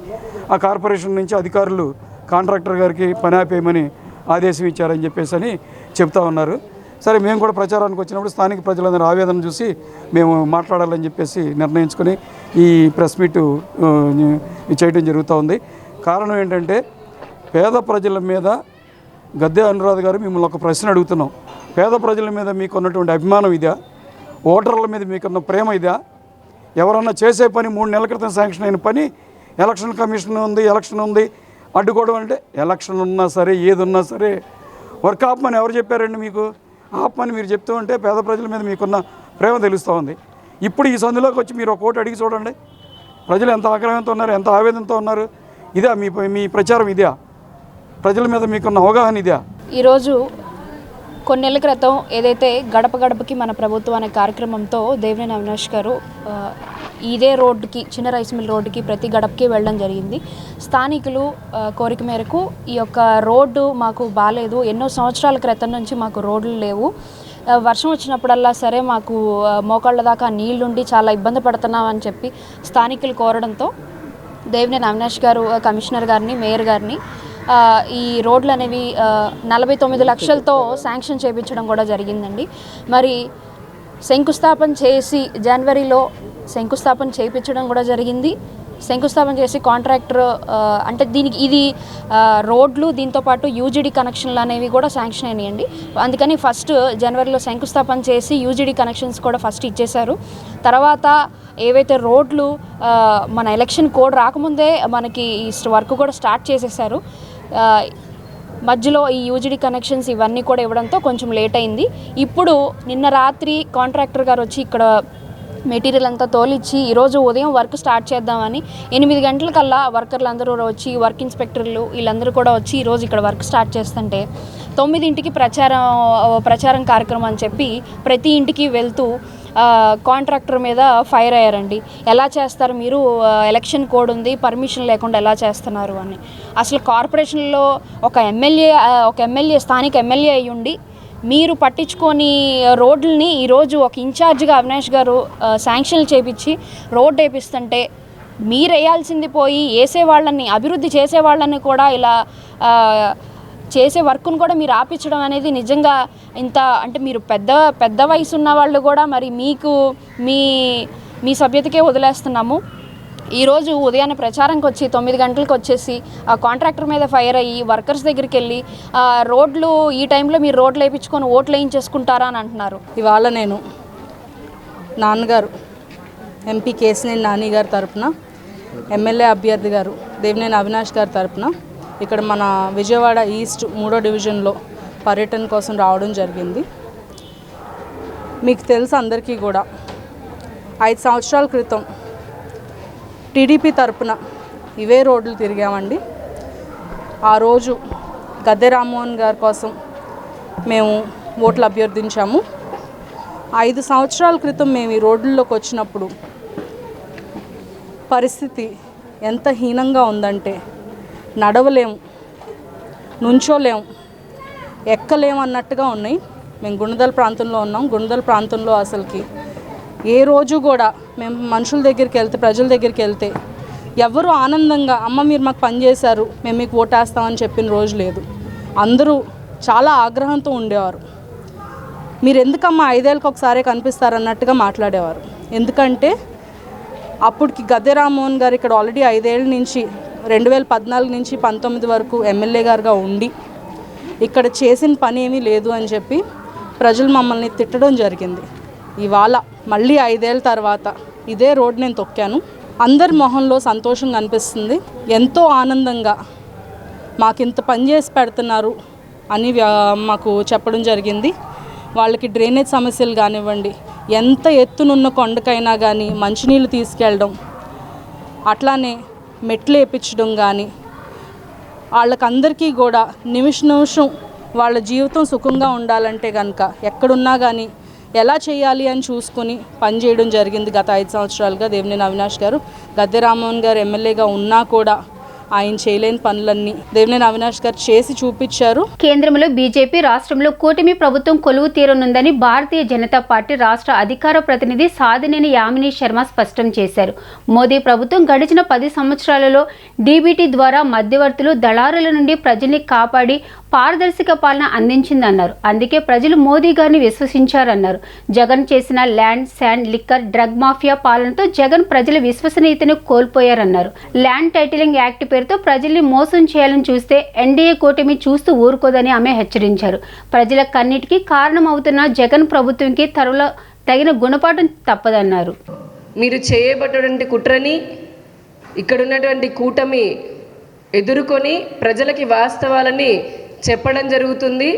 ఆ కార్పొరేషన్ నుంచి అధికారులు కాంట్రాక్టర్ గారికి పని ఆపేయమని ఆదేశం ఇచ్చారని చెప్పేసి అని చెప్తా ఉన్నారు. సరే, మేము కూడా ప్రచారానికి వచ్చినప్పుడు స్థానిక ప్రజలందరూ ఆవేదన చూసి మేము మాట్లాడాలని చెప్పేసి నిర్ణయించుకొని ఈ ప్రెస్ మీట్ చేయడం జరుగుతూ ఉంది. కారణం ఏంటంటే, పేద ప్రజల మీద గద్దె అనురాధ గారు మిమ్మల్ని ఒక ప్రశ్న అడుగుతున్నాం. పేద ప్రజల మీద మీకున్నటువంటి అభిమానం ఇదా? ఓటర్ల మీద మీకున్న ప్రేమ ఇదా? ఎవరన్నా చేసే పని 3 నెలల క్రితం శాంక్షన్ అయిన పని ఎలక్షన్ కమిషన్ ఉంది, ఎలక్షన్ ఉంది, అడ్డుకోవడం అంటే ఎలక్షన్ ఉన్నా సరే ఏది ఉన్నా సరే వర్క్ ఆపమని ఎవరు చెప్పారండి మీకు? ఆపమని మీరు చెప్తూ ఉంటే పేద ప్రజల మీద మీకున్న ప్రేమ తెలుస్తూ ఉంది. ఇప్పుడు ఈ సందులోకి వచ్చి మీరు ఒక ఓటు అడిగి చూడండి, ప్రజలు ఎంత ఆగ్రహంతో ఉన్నారు, ఎంత ఆవేదనతో ఉన్నారు. ఇదా మీ ప్రచారం? ఇదా ప్రజల మీద మీకున్న అవగాహన? ఇదా? ఈరోజు కొన్ని నెలల క్రితం ఏదైతే గడప గడపకి మన ప్రభుత్వం అనే కార్యక్రమంతో దేవినేని అవినాష్ గారు ఇదే రోడ్డుకి, చిన్న రైస్ మిల్ రోడ్డుకి ప్రతి గడపకి వెళ్ళడం జరిగింది. స్థానికులు కోరిక మేరకు ఈ యొక్క రోడ్డు మాకు బాగాలేదు, ఎన్నో సంవత్సరాల క్రితం నుంచి మాకు రోడ్లు లేవు, వర్షం వచ్చినప్పుడల్లా సరే మాకు మోకాళ్ళ దాకా నీళ్లుండి చాలా ఇబ్బంది పడుతున్నామని చెప్పి స్థానికులు కోరడంతో దేవినేని అవినాష్ గారు కమిషనర్ గారిని, మేయర్ గారిని ఈ రోడ్లు అనేవి 49 లక్షలతో శాంక్షన్ చేయించడం కూడా జరిగిందండి. మరి శంకుస్థాపన చేసి జనవరిలో శంకుస్థాపన చేయించడం కూడా జరిగింది. శంకుస్థాపన చేసి కాంట్రాక్టర్ అంటే దీనికి ఇది రోడ్లు దీంతోపాటు యూజీడీ కనెక్షన్లు అనేవి కూడా శాంక్షన్ అయినాయండి. అందుకని ఫస్ట్ జనవరిలో శంకుస్థాపన చేసి యూజీడీ కనెక్షన్స్ కూడా ఫస్ట్ ఇచ్చేశారు. తర్వాత ఏవైతే రోడ్లు మన ఎలక్షన్ కోడ్ రాకముందే మనకి వర్క్ కూడా స్టార్ట్ చేసేసారు. మధ్యలో ఈ యూజీడీ కనెక్షన్స్ ఇవన్నీ కూడా ఇవ్వడంతో కొంచెం లేట్ అయింది. ఇప్పుడు నిన్న రాత్రి కాంట్రాక్టర్ గారు వచ్చి ఇక్కడ మెటీరియల్ అంతా తోలిచ్చి ఈరోజు ఉదయం వర్క్ స్టార్ట్ చేద్దామని 8 గంటలకల్లా వర్కర్లు అందరూ వచ్చి, వర్క్ ఇన్స్పెక్టర్లు వీళ్ళందరూ కూడా వచ్చి ఈరోజు ఇక్కడ వర్క్ స్టార్ట్ చేస్తుంటే 9ంటికి ప్రచారం కార్యక్రమం అని చెప్పి ప్రతి ఇంటికి వెళ్తూ కాంట్రాక్టర్ మీద ఫైర్ అయ్యారండి. ఎలా చేస్తారు మీరు, ఎలక్షన్ కోడ్ ఉంది, పర్మిషన్ లేకుండా ఎలా చేస్తున్నారు అని. అసలు కార్పొరేషన్లో ఒక ఎమ్మెల్యే స్థానిక ఎమ్మెల్యే అయ్యుండి మీరు పట్టించుకొని రోడ్లని ఈరోజు ఒక ఇన్ఛార్జ్గా అవినాష్ గారు శాంక్షన్లు చేపించి రోడ్ వేపిస్తుంటే మీరు వేయాల్సింది పోయి వేసేవాళ్ళని, అభివృద్ధి చేసేవాళ్ళని కూడా ఇలా చేసే వర్క్ను కూడా మీరు ఆపించడం అనేది నిజంగా ఇంత అంటే మీరు పెద్ద వయసు ఉన్న వాళ్ళు కూడా మరి మీకు మీ సభ్యతకే వదిలేస్తున్నాము. ఈరోజు ఉదయాన్నే ప్రచారంకి వచ్చి 9 గంటలకు వచ్చేసి ఆ కాంట్రాక్టర్ మీద ఫైర్ అయ్యి వర్కర్స్ దగ్గరికి వెళ్ళి రోడ్లు ఈ టైంలో మీరు రోడ్లు వేయించుకొని ఓట్లు వేయించేసుకుంటారా అని అంటున్నారు. ఇవాళ నేను నాన్నగారు ఎంపీ కేశినేని నాని గారి తరపున, ఎమ్మెల్యే అభ్యర్థి గారు దేవినేని అవినాష్ గారి తరపున ఇక్కడ మన విజయవాడ ఈస్ట్ 3వ డివిజన్లో పర్యటన కోసం రావడం జరిగింది. మీకు తెలుసు అందరికీ కూడా 5 సంవత్సరాల క్రితం టీడీపీ తరపున ఇవే రోడ్లు తిరిగామండి. ఆ రోజు గద్దె రామ్మోహన్ గారి కోసం మేము ఓట్లు అభ్యర్థించాము. 5 సంవత్సరాల క్రితం మేము ఈ రోడ్లలోకి వచ్చినప్పుడు పరిస్థితి ఎంత హీనంగా ఉందంటే నడవలేము, నుంచోలేము, ఎక్కలేము అన్నట్టుగా ఉన్నాయి. మేము గుణదల ప్రాంతంలో ఉన్నాం. గుణదల ప్రాంతంలో అసలుకి ఏ రోజు కూడా మేము మనుషుల దగ్గరికి వెళ్తే, ప్రజల దగ్గరికి వెళ్తే ఎవరు ఆనందంగా అమ్మ మీరు మాకు పనిచేశారు, మేము మీకు ఓటేస్తామని చెప్పిన రోజు లేదు. అందరూ చాలా ఆగ్రహంతో ఉండేవారు. మీరు ఎందుకమ్మా 5 ఏళ్ళకి ఒకసారి కనిపిస్తారన్నట్టుగా మాట్లాడేవారు. ఎందుకంటే అప్పటికి గద్దె రామ్మోహన్ గారు ఇక్కడ ఆల్రెడీ 5 ఏళ్ళ నుంచి 2014 నుంచి 19 వరకు ఎమ్మెల్యే గారుగా ఉండి ఇక్కడ చేసిన పని ఏమీ లేదు అని చెప్పి ప్రజలు మమ్మల్ని తిట్టడం జరిగింది. ఇవాళ మళ్ళీ 5 ఏళ్ళ తర్వాత ఇదే రోడ్ నేను తొక్కాను. అందరి మొహంలో సంతోషం కనిపిస్తుంది. ఎంతో ఆనందంగా మాకింత పని చేసి పెడుతున్నారు అని మాకు చెప్పడం జరిగింది. వాళ్ళకి డ్రైనేజ్ సమస్యలు కానివ్వండి, ఎంత ఎత్తునున్న కొండకైనా కానీ మంచినీళ్ళు తీసుకెళ్ళడం, అట్లానే మెట్లు వేయించడం కానీ, వాళ్ళకందరికీ కూడా నిమిషం వాళ్ళ జీవితం సుఖంగా ఉండాలంటే కనుక ఎక్కడున్నా కానీ ఎలా చేయాలి అని చూసుకొని పనిచేయడం జరిగింది. గత 5 సంవత్సరాలుగా దేవినేని అవినాష్ గారు గద్దె రామ్మోహన్ గారు ఎమ్మెల్యేగా ఉన్నా కూడా ఆయన చేయలేని పనులన్నీ దేవినేని అవినాష్ గారు చేసి చూపించారు. కేంద్రంలో బీజేపీ, రాష్ట్రంలో కూటమి ప్రభుత్వం కొలువు తీరనుందని భారతీయ జనతా పార్టీ రాష్ట్ర అధికార ప్రతినిధి సాదినేని యామిని శర్మ స్పష్టం చేశారు. మోదీ ప్రభుత్వం గడిచిన 10 సంవత్సరాలలో డీబీటీ ద్వారా మధ్యవర్తులు, దళారుల నుండి ప్రజల్ని కాపాడి పారదర్శక పాలన అందించిందన్నారు. అందుకే ప్రజలు మోదీ గారిని విశ్వసించారన్నారు. జగన్ చేసిన land, sand, liquor, drug mafia పాలనతో జగన్ ప్రజల విశ్వసనీయతను కోల్పోయారన్నారు. ల్యాండ్ టైటిలింగ్ యాక్ట్ పేరుతో ప్రజల్ని మోసం చేయాలని చూస్తే ఎన్డీఏ కూటమి చూస్తూ ఊరుకోదని ఆమె హెచ్చరించారు. ప్రజల కన్నిటికీ కారణమవుతున్న జగన్ ప్రభుత్వంకి త్వరలో తగిన గుణపాఠం తప్పదన్నారు. మీరు చేయబడ్డటువంటి కుట్రని ఇక్కడ ఉన్నటువంటి కూటమి ఎదుర్కొని ప్రజలకి వాస్తవాలని చెప్పడం జరుగుతుంది.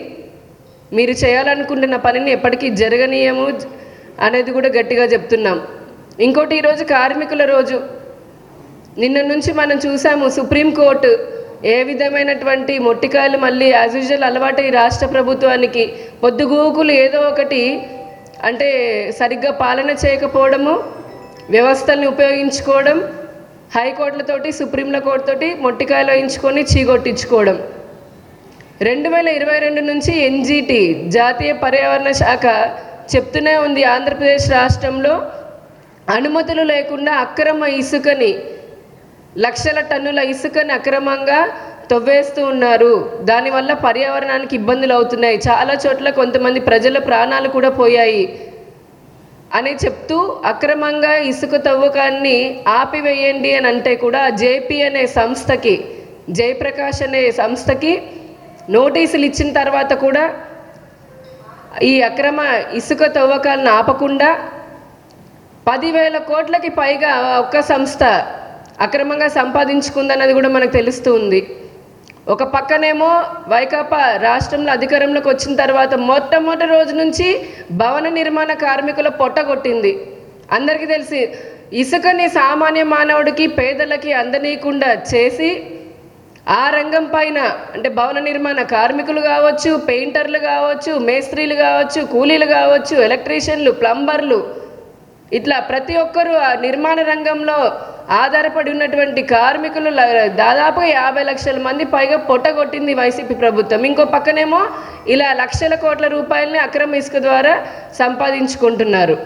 మీరు చేయాలనుకుంటున్న పనిని ఎప్పటికీ జరగనీయము అనేది కూడా గట్టిగా చెప్తున్నాం. ఇంకోటి, ఈరోజు కార్మికుల రోజు. నిన్న నుంచి మనం చూసాము సుప్రీంకోర్టు ఏ విధమైనటువంటి మొట్టికాయలు మళ్ళీ యాజ్ యూజువల్ అలవాటు ఈ రాష్ట్ర ప్రభుత్వానికి పొద్దుగూకులు ఏదో ఒకటి అంటే సరిగ్గా పాలన చేయకపోవడము, వ్యవస్థల్ని ఉపయోగించుకోవడం, హైకోర్టులతోటి సుప్రీంల కోర్టుతోటి మొట్టికాయలు వేయించుకొని చీగొట్టించుకోవడం. 2022 నుంచి ఎన్జీటీ జాతీయ పర్యావరణ శాఖ చెప్తూనే ఉంది, ఆంధ్రప్రదేశ్ రాష్ట్రంలో అనుమతులు లేకుండా అక్రమ ఇసుకని, లక్షల టన్నుల ఇసుకని అక్రమంగా తవ్వేస్తూ ఉన్నారు. దానివల్ల పర్యావరణానికి ఇబ్బందులు అవుతున్నాయి, చాలా చోట్ల కొంతమంది ప్రజల ప్రాణాలు కూడా పోయాయి అని చెప్తూ అక్రమంగా ఇసుక తవ్వకాన్ని ఆపివేయండి అని అంటే కూడా జేపీ అనే సంస్థకి, జయప్రకాష్ అనే సంస్థకి నోటీసులు ఇచ్చిన తర్వాత కూడా ఈ అక్రమ ఇసుక తవ్వకాలను ఆపకుండా 10,000 కోట్లకి పైగా ఒక్క సంస్థ అక్రమంగా సంపాదించుకుందన్నది కూడా మనకు తెలుస్తూ ఉంది. ఒక పక్కనేమో వైకాపా రాష్ట్రంలో అధికారంలోకి వచ్చిన తర్వాత మొట్టమొదటి రోజు నుంచి భవన నిర్మాణ కార్మికుల పొట్టగొట్టింది. అందరికీ తెలిసి ఇసుకని సామాన్య మానవుడికి, పేదలకి అందనీయకుండా చేసి ఆ రంగం పైన అంటే భవన నిర్మాణ కార్మికులు కావచ్చు, పెయింటర్లు కావచ్చు, మేస్త్రీలు కావచ్చు, కూలీలు కావచ్చు, ఎలక్ట్రీషియన్లు, ప్లంబర్లు ఇట్లా ప్రతి ఒక్కరూ ఆ నిర్మాణ రంగంలో ఆధారపడి ఉన్నటువంటి కార్మికులు దాదాపు 50 లక్షల మంది పైగా పొట్టగొట్టింది వైసీపీ ప్రభుత్వం. ఇంకో పక్కనేమో ఇలా లక్షల కోట్ల రూపాయలని అక్రమ ఇసుక ద్వారా సంపాదించుకుంటున్నారు.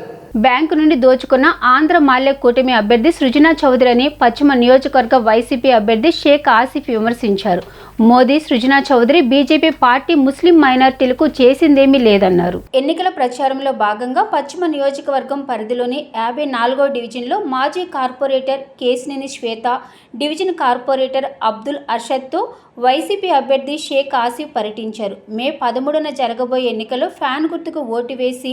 బ్యాంకు నుండి దోచుకున్న ఆంధ్ర మాల్య కూటమి అభ్యర్థి సృజనా చౌదరిని పశ్చిమ నియోజకవర్గ వైసీపీ అభ్యర్థి షేక్ ఆసిఫ్ విమర్శించారు. Modi, Srujana Chowdary BJP party Muslim మైనార్టీలకు చేసిందేమీ లేదన్నారు. ఎన్నికల ప్రచారంలో భాగంగా పశ్చిమ నియోజకవర్గం పరిధిలోని 54వ డివిజన్లో మాజీ కార్పొరేటర్ కేశినేని శ్వేత, డివిజన్ కార్పొరేటర్ అబ్దుల్ అర్షద్తో వైసీపీ అభ్యర్థి షేక్ ఆసిఫ్ పర్యటించారు. మే 13న జరగబోయే ఎన్నికల్లో ఫ్యాన్ గుర్తుకు ఓటు వేసి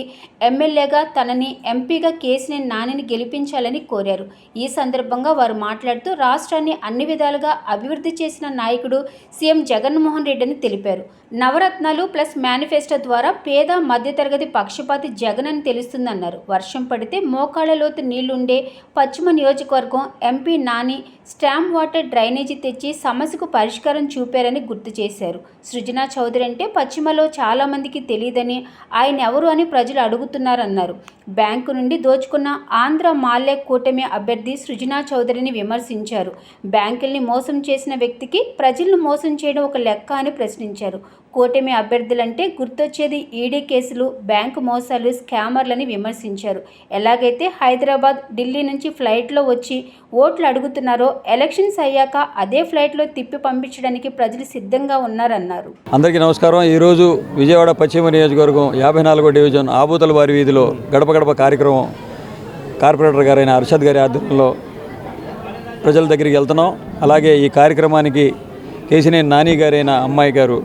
ఎమ్మెల్యేగా తనని, ఎంపీగా కేశినేని నానిని గెలిపించాలని కోరారు. ఈ సందర్భంగా వారు మాట్లాడుతూ రాష్ట్రాన్ని అన్ని విధాలుగా అభివృద్ధి చేసిన నాయకుడు సీఎం జగన్మోహన్ రెడ్డి అని తెలిపారు. నవరత్నాలు ప్లస్ మేనిఫెస్టో ద్వారా పేద మధ్యతరగతి పక్షపాతి జగన్ అని తెలుస్తుందన్నారు. వర్షం పడితే మోకాళ్ల లోతు నీళ్లుండే పశ్చిమ నియోజకవర్గం MP Nani stamp water drainage తెచ్చి సమస్యకు పరిష్కారం చూపారని గుర్తు చేశారు. సృజనా చౌదరి అంటే పశ్చిమలో చాలామందికి తెలియదని, ఆయన ఎవరు అని ప్రజలు అడుగుతున్నారన్నారు. బ్యాంకు నుండి దోచుకున్న ఆంధ్ర మాల్య కూటమి అభ్యర్థి సృజనా చౌదరిని విమర్శించారు. బ్యాంకుల్ని మోసం చేసిన వ్యక్తికి ప్రజలను మోసం చేయడం ఒక లెక్క అని ప్రశ్నించారు. కూటమి అభ్యర్థులంటే గుర్తొచ్చేది ఈడీ కేసులు, బ్యాంకు మోసాలు, స్కామర్లని విమర్శించారు. ఎలాగైతే హైదరాబాద్, ఢిల్లీ నుంచి ఫ్లైట్లో వచ్చి ఓట్లు అడుగుతున్నారో ఎలక్షన్స్ అయ్యాక అదే ఫ్లైట్లో తిప్పి పంపించడానికి ప్రజలు సిద్ధంగా ఉన్నారన్నారు. అందరికీ నమస్కారం. ఈరోజు విజయవాడ పశ్చిమ నియోజకవర్గం 54వ డివిజన్ ఆబూతల వారి వీధిలో గడప గడప కార్యక్రమం కార్పొరేటర్ గారైన అర్షద్ గారి ఆధ్వర్యంలో ప్రజల దగ్గరికి వెళ్తున్నాం. అలాగే ఈ కార్యక్రమానికి కేశినేని నాని గారైన అమ్మాయి గారు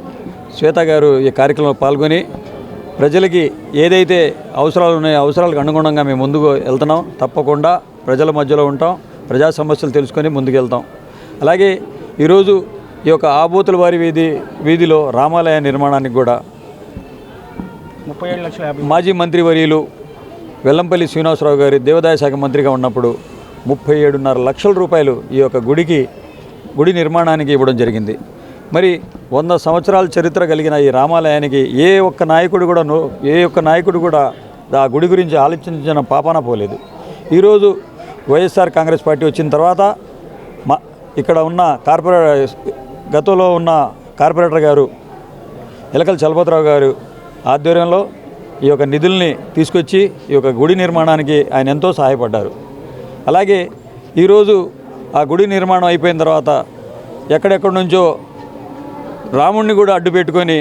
శ్వేత గారు ఈ కార్యక్రమంలో పాల్గొని ప్రజలకి ఏదైతే అవసరాలు ఉన్నాయో అవసరాలకు అనుగుణంగా మేము ముందుకు వెళ్తున్నాం. తప్పకుండా ప్రజల మధ్యలో ఉంటాం, ప్రజా సమస్యలు తెలుసుకొని ముందుకు వెళ్తాం. అలాగే ఈరోజు ఈ యొక్క ఆబూతుల వారి వీధిలో రామాలయ నిర్మాణానికి కూడా 37 లక్షల మాజీ మంత్రివర్యులు వెల్లంపల్లి శ్రీనివాసరావు గారి దేవాదాయ శాఖ మంత్రిగా ఉన్నప్పుడు 37.5 లక్షల రూపాయలు ఈ యొక్క గుడి నిర్మాణానికి ఇవ్వడం జరిగింది. మరి 100 సంవత్సరాల చరిత్ర కలిగిన ఈ రామాలయానికి ఏ ఒక్క నాయకుడు కూడా ఆ గుడి గురించి ఆలోచించిన పాపాన పోలేదు. ఈరోజు వైఎస్ఆర్ కాంగ్రెస్ పార్టీ వచ్చిన తర్వాత ఇక్కడ ఉన్న గతంలో ఉన్న కార్పొరేటర్ గారు ఎలకల చలపతిరావు గారు ఆధ్వర్యంలో ఈ యొక్క నిధుల్ని తీసుకొచ్చి ఈ యొక్క గుడి నిర్మాణానికి ఆయన ఎంతో సహాయపడ్డారు. అలాగే ఈరోజు ఆ గుడి నిర్మాణం అయిపోయిన తర్వాత ఎక్కడెక్కడి నుంచో రాముడిని కూడా అడ్డు పెట్టుకొని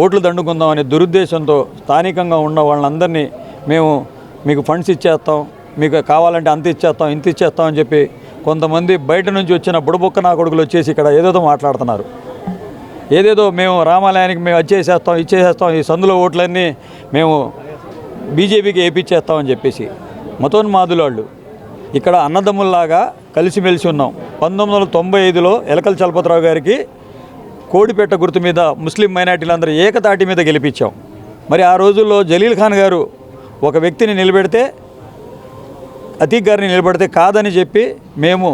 ఓట్లు దండుకుందామనే దురుద్దేశంతో స్థానికంగా ఉన్న వాళ్ళందరినీ మేము మీకు ఫండ్స్ ఇచ్చేస్తాం, మీకు కావాలంటే అంత ఇచ్చేస్తాం, ఇంత ఇచ్చేస్తాం అని చెప్పి కొంతమంది బయట నుంచి వచ్చిన బుడబొక్క నా కొడుకులు వచ్చేసి ఇక్కడ ఏదేదో మాట్లాడుతున్నారు. ఏదేదో మేము రామాలయానికి మేము ఇచ్చేసేస్తాం, ఈ సందులో ఓట్లన్నీ మేము బీజేపీకి వేయించేస్తామని చెప్పేసి మతోన్మాదులు వాళ్ళు. ఇక్కడ అన్నదమ్ముల్లాగా కలిసిమెలిసి ఉన్నాం. 1995లో ఎలకల చలపతిరావు గారికి కోడిపెట్ట గుర్తు మీద ముస్లిం మైనార్టీలందరూ ఏకతాటి మీద గెలిపించాం. మరి ఆ రోజుల్లో జలీల్ ఖాన్ గారు ఒక వ్యక్తిని నిలబెడితే, అతీక్ గారిని నిలబెడితే కాదని చెప్పి మేము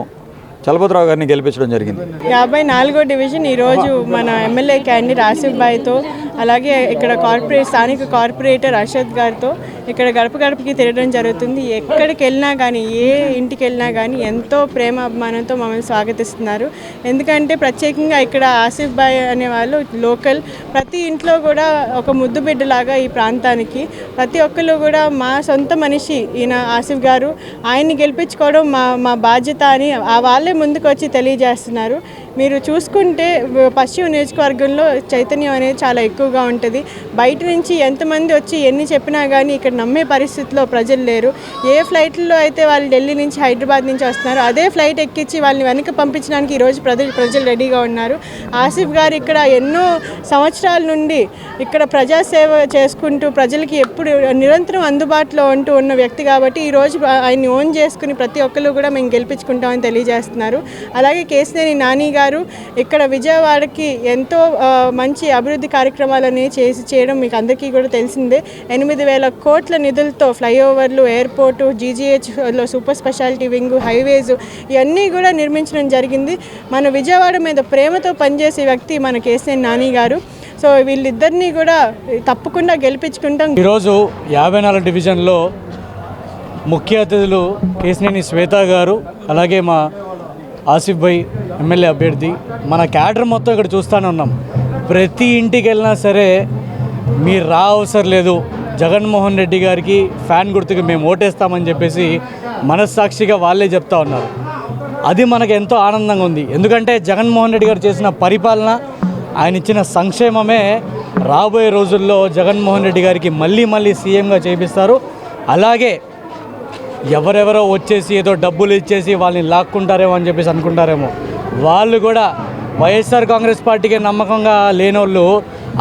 చలపతిరావు గారిని గెలిపించడం జరిగింది. 54వ డివిజన్ ఈరోజు మన ఎమ్మెల్యే క్యాండిడేట్ ఆసిఫ్ భాయ్తో, అలాగే ఇక్కడ స్థానిక కార్పొరేటర్ అర్షద్ గారితో ఇక్కడ గడప గడపకి తిరగడం జరుగుతుంది. ఎక్కడికి వెళ్ళినా కానీ, ఏ ఇంటికి వెళ్ళినా కానీ ఎంతో ప్రేమ అభిమానంతో మమ్మల్ని స్వాగతిస్తున్నారు. ఎందుకంటే ప్రత్యేకంగా ఇక్కడ ఆసిఫ్ భాయ్ అనేవాళ్ళు లోకల్, ప్రతి ఇంట్లో కూడా ఒక ముద్దు బిడ్డలాగా ఈ ప్రాంతానికి ప్రతి ఒక్కరు కూడా మా సొంత మనిషి ఈయన ఆసిఫ్ గారు, ఆయన్ని గెలిపించుకోవడం మా బాధ్యత అని వాళ్ళే ముందుకు వచ్చి తెలియజేస్తున్నారు. మీరు చూసుకుంటే పశ్చిమ నియోజకవర్గంలో చైతన్యం అనేది చాలా ఎక్కువగా ఉంటుంది. బయట నుంచి ఎంతమంది వచ్చి ఎన్ని చెప్పినా కానీ ఇక్కడ నమ్మే పరిస్థితిలో ప్రజలు లేరు. ఏ ఫ్లైట్లో అయితే వాళ్ళు ఢిల్లీ నుంచి హైదరాబాద్ నుంచి వస్తున్నారో అదే ఫ్లైట్ ఎక్కించి వాళ్ళని వెనక్కి పంపించడానికి ఈరోజు ప్రజలు రెడీగా ఉన్నారు. ఆసిఫ్ గారు ఇక్కడ ఎన్నో సంవత్సరాల నుండి ఇక్కడ ప్రజాసేవ చేసుకుంటూ ప్రజలకి ఎప్పుడు నిరంతరం అందుబాటులో ఉంటూ ఉన్న వ్యక్తి కాబట్టి ఈరోజు ఆయన్ని ఓన్ చేసుకుని ప్రతి ఒక్కరు కూడా మేము గెలిపించుకుంటామని తెలియజేస్తున్నారు. అలాగే కేశినేని నాని గారు ఇక్కడ విజయవాడకి ఎంతో మంచి అభివృద్ధి కార్యక్రమాలని చేయడం మీకు అందరికీ కూడా తెలిసిందే. 8,000 కోట్ల నిధులతో ఫ్లైఓవర్లు, ఎయిర్పోర్టు, జీజీహెచ్లో సూపర్ స్పెషాలిటీ వింగ్, హైవేస్ ఇవన్నీ కూడా నిర్మించడం జరిగింది. మన విజయవాడ మీద ప్రేమతో పనిచేసే వ్యక్తి మన కేశినేని నాని గారు. సో వీళ్ళిద్దరినీ కూడా తప్పకుండా గెలిపించుకుంటాం. ఈరోజు 54 డివిజన్లో ముఖ్య అతిథులు కేశినేని శ్వేత గారు, అలాగే మా ఆసిఫ్ భాయ్ ఎమ్మెల్యే అభ్యర్థి, మన క్యాడర్ మొత్తం ఇక్కడ చూస్తూనే ఉన్నాం. ప్రతి ఇంటికి వెళ్ళినా సరే మీరు రా అవసరం లేదు, జగన్మోహన్ రెడ్డి గారికి ఫ్యాన్ గుర్తుకు మేము ఓటేస్తామని చెప్పేసి మనస్సాక్షిగా వాళ్ళే చెప్తా ఉన్నారు. అది మనకు ఎంతో ఆనందంగా ఉంది. ఎందుకంటే జగన్మోహన్ రెడ్డి గారు చేసిన పరిపాలన, ఆయన ఇచ్చిన సంక్షేమమే రాబోయే రోజుల్లో జగన్మోహన్ రెడ్డి గారికి మళ్ళీ సీఎంగా చేపిస్తారు. అలాగే ఎవరెవరో వచ్చేసి ఏదో డబ్బులు ఇచ్చేసి వాళ్ళని లాక్కుంటారేమో అని చెప్పేసి అనుకుంటారేమో, వాళ్ళు కూడా వైఎస్ఆర్ కాంగ్రెస్ పార్టీకి నమ్మకంగా లేనోళ్ళు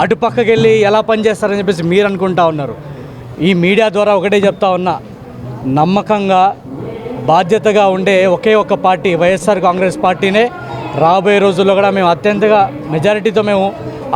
అటుపక్కకి వెళ్ళి ఎలా పనిచేస్తారని చెప్పేసి మీరు అనుకుంటా ఉన్నారు. ఈ మీడియా ద్వారా ఒకటే చెప్తా ఉన్నా, నమ్మకంగా బాధ్యతగా ఉండే ఒకే ఒక్క పార్టీ వైఎస్ఆర్ కాంగ్రెస్ పార్టీనే. రాబోయే రోజుల్లో కూడా మేము అత్యంతగా మెజారిటీతో మేము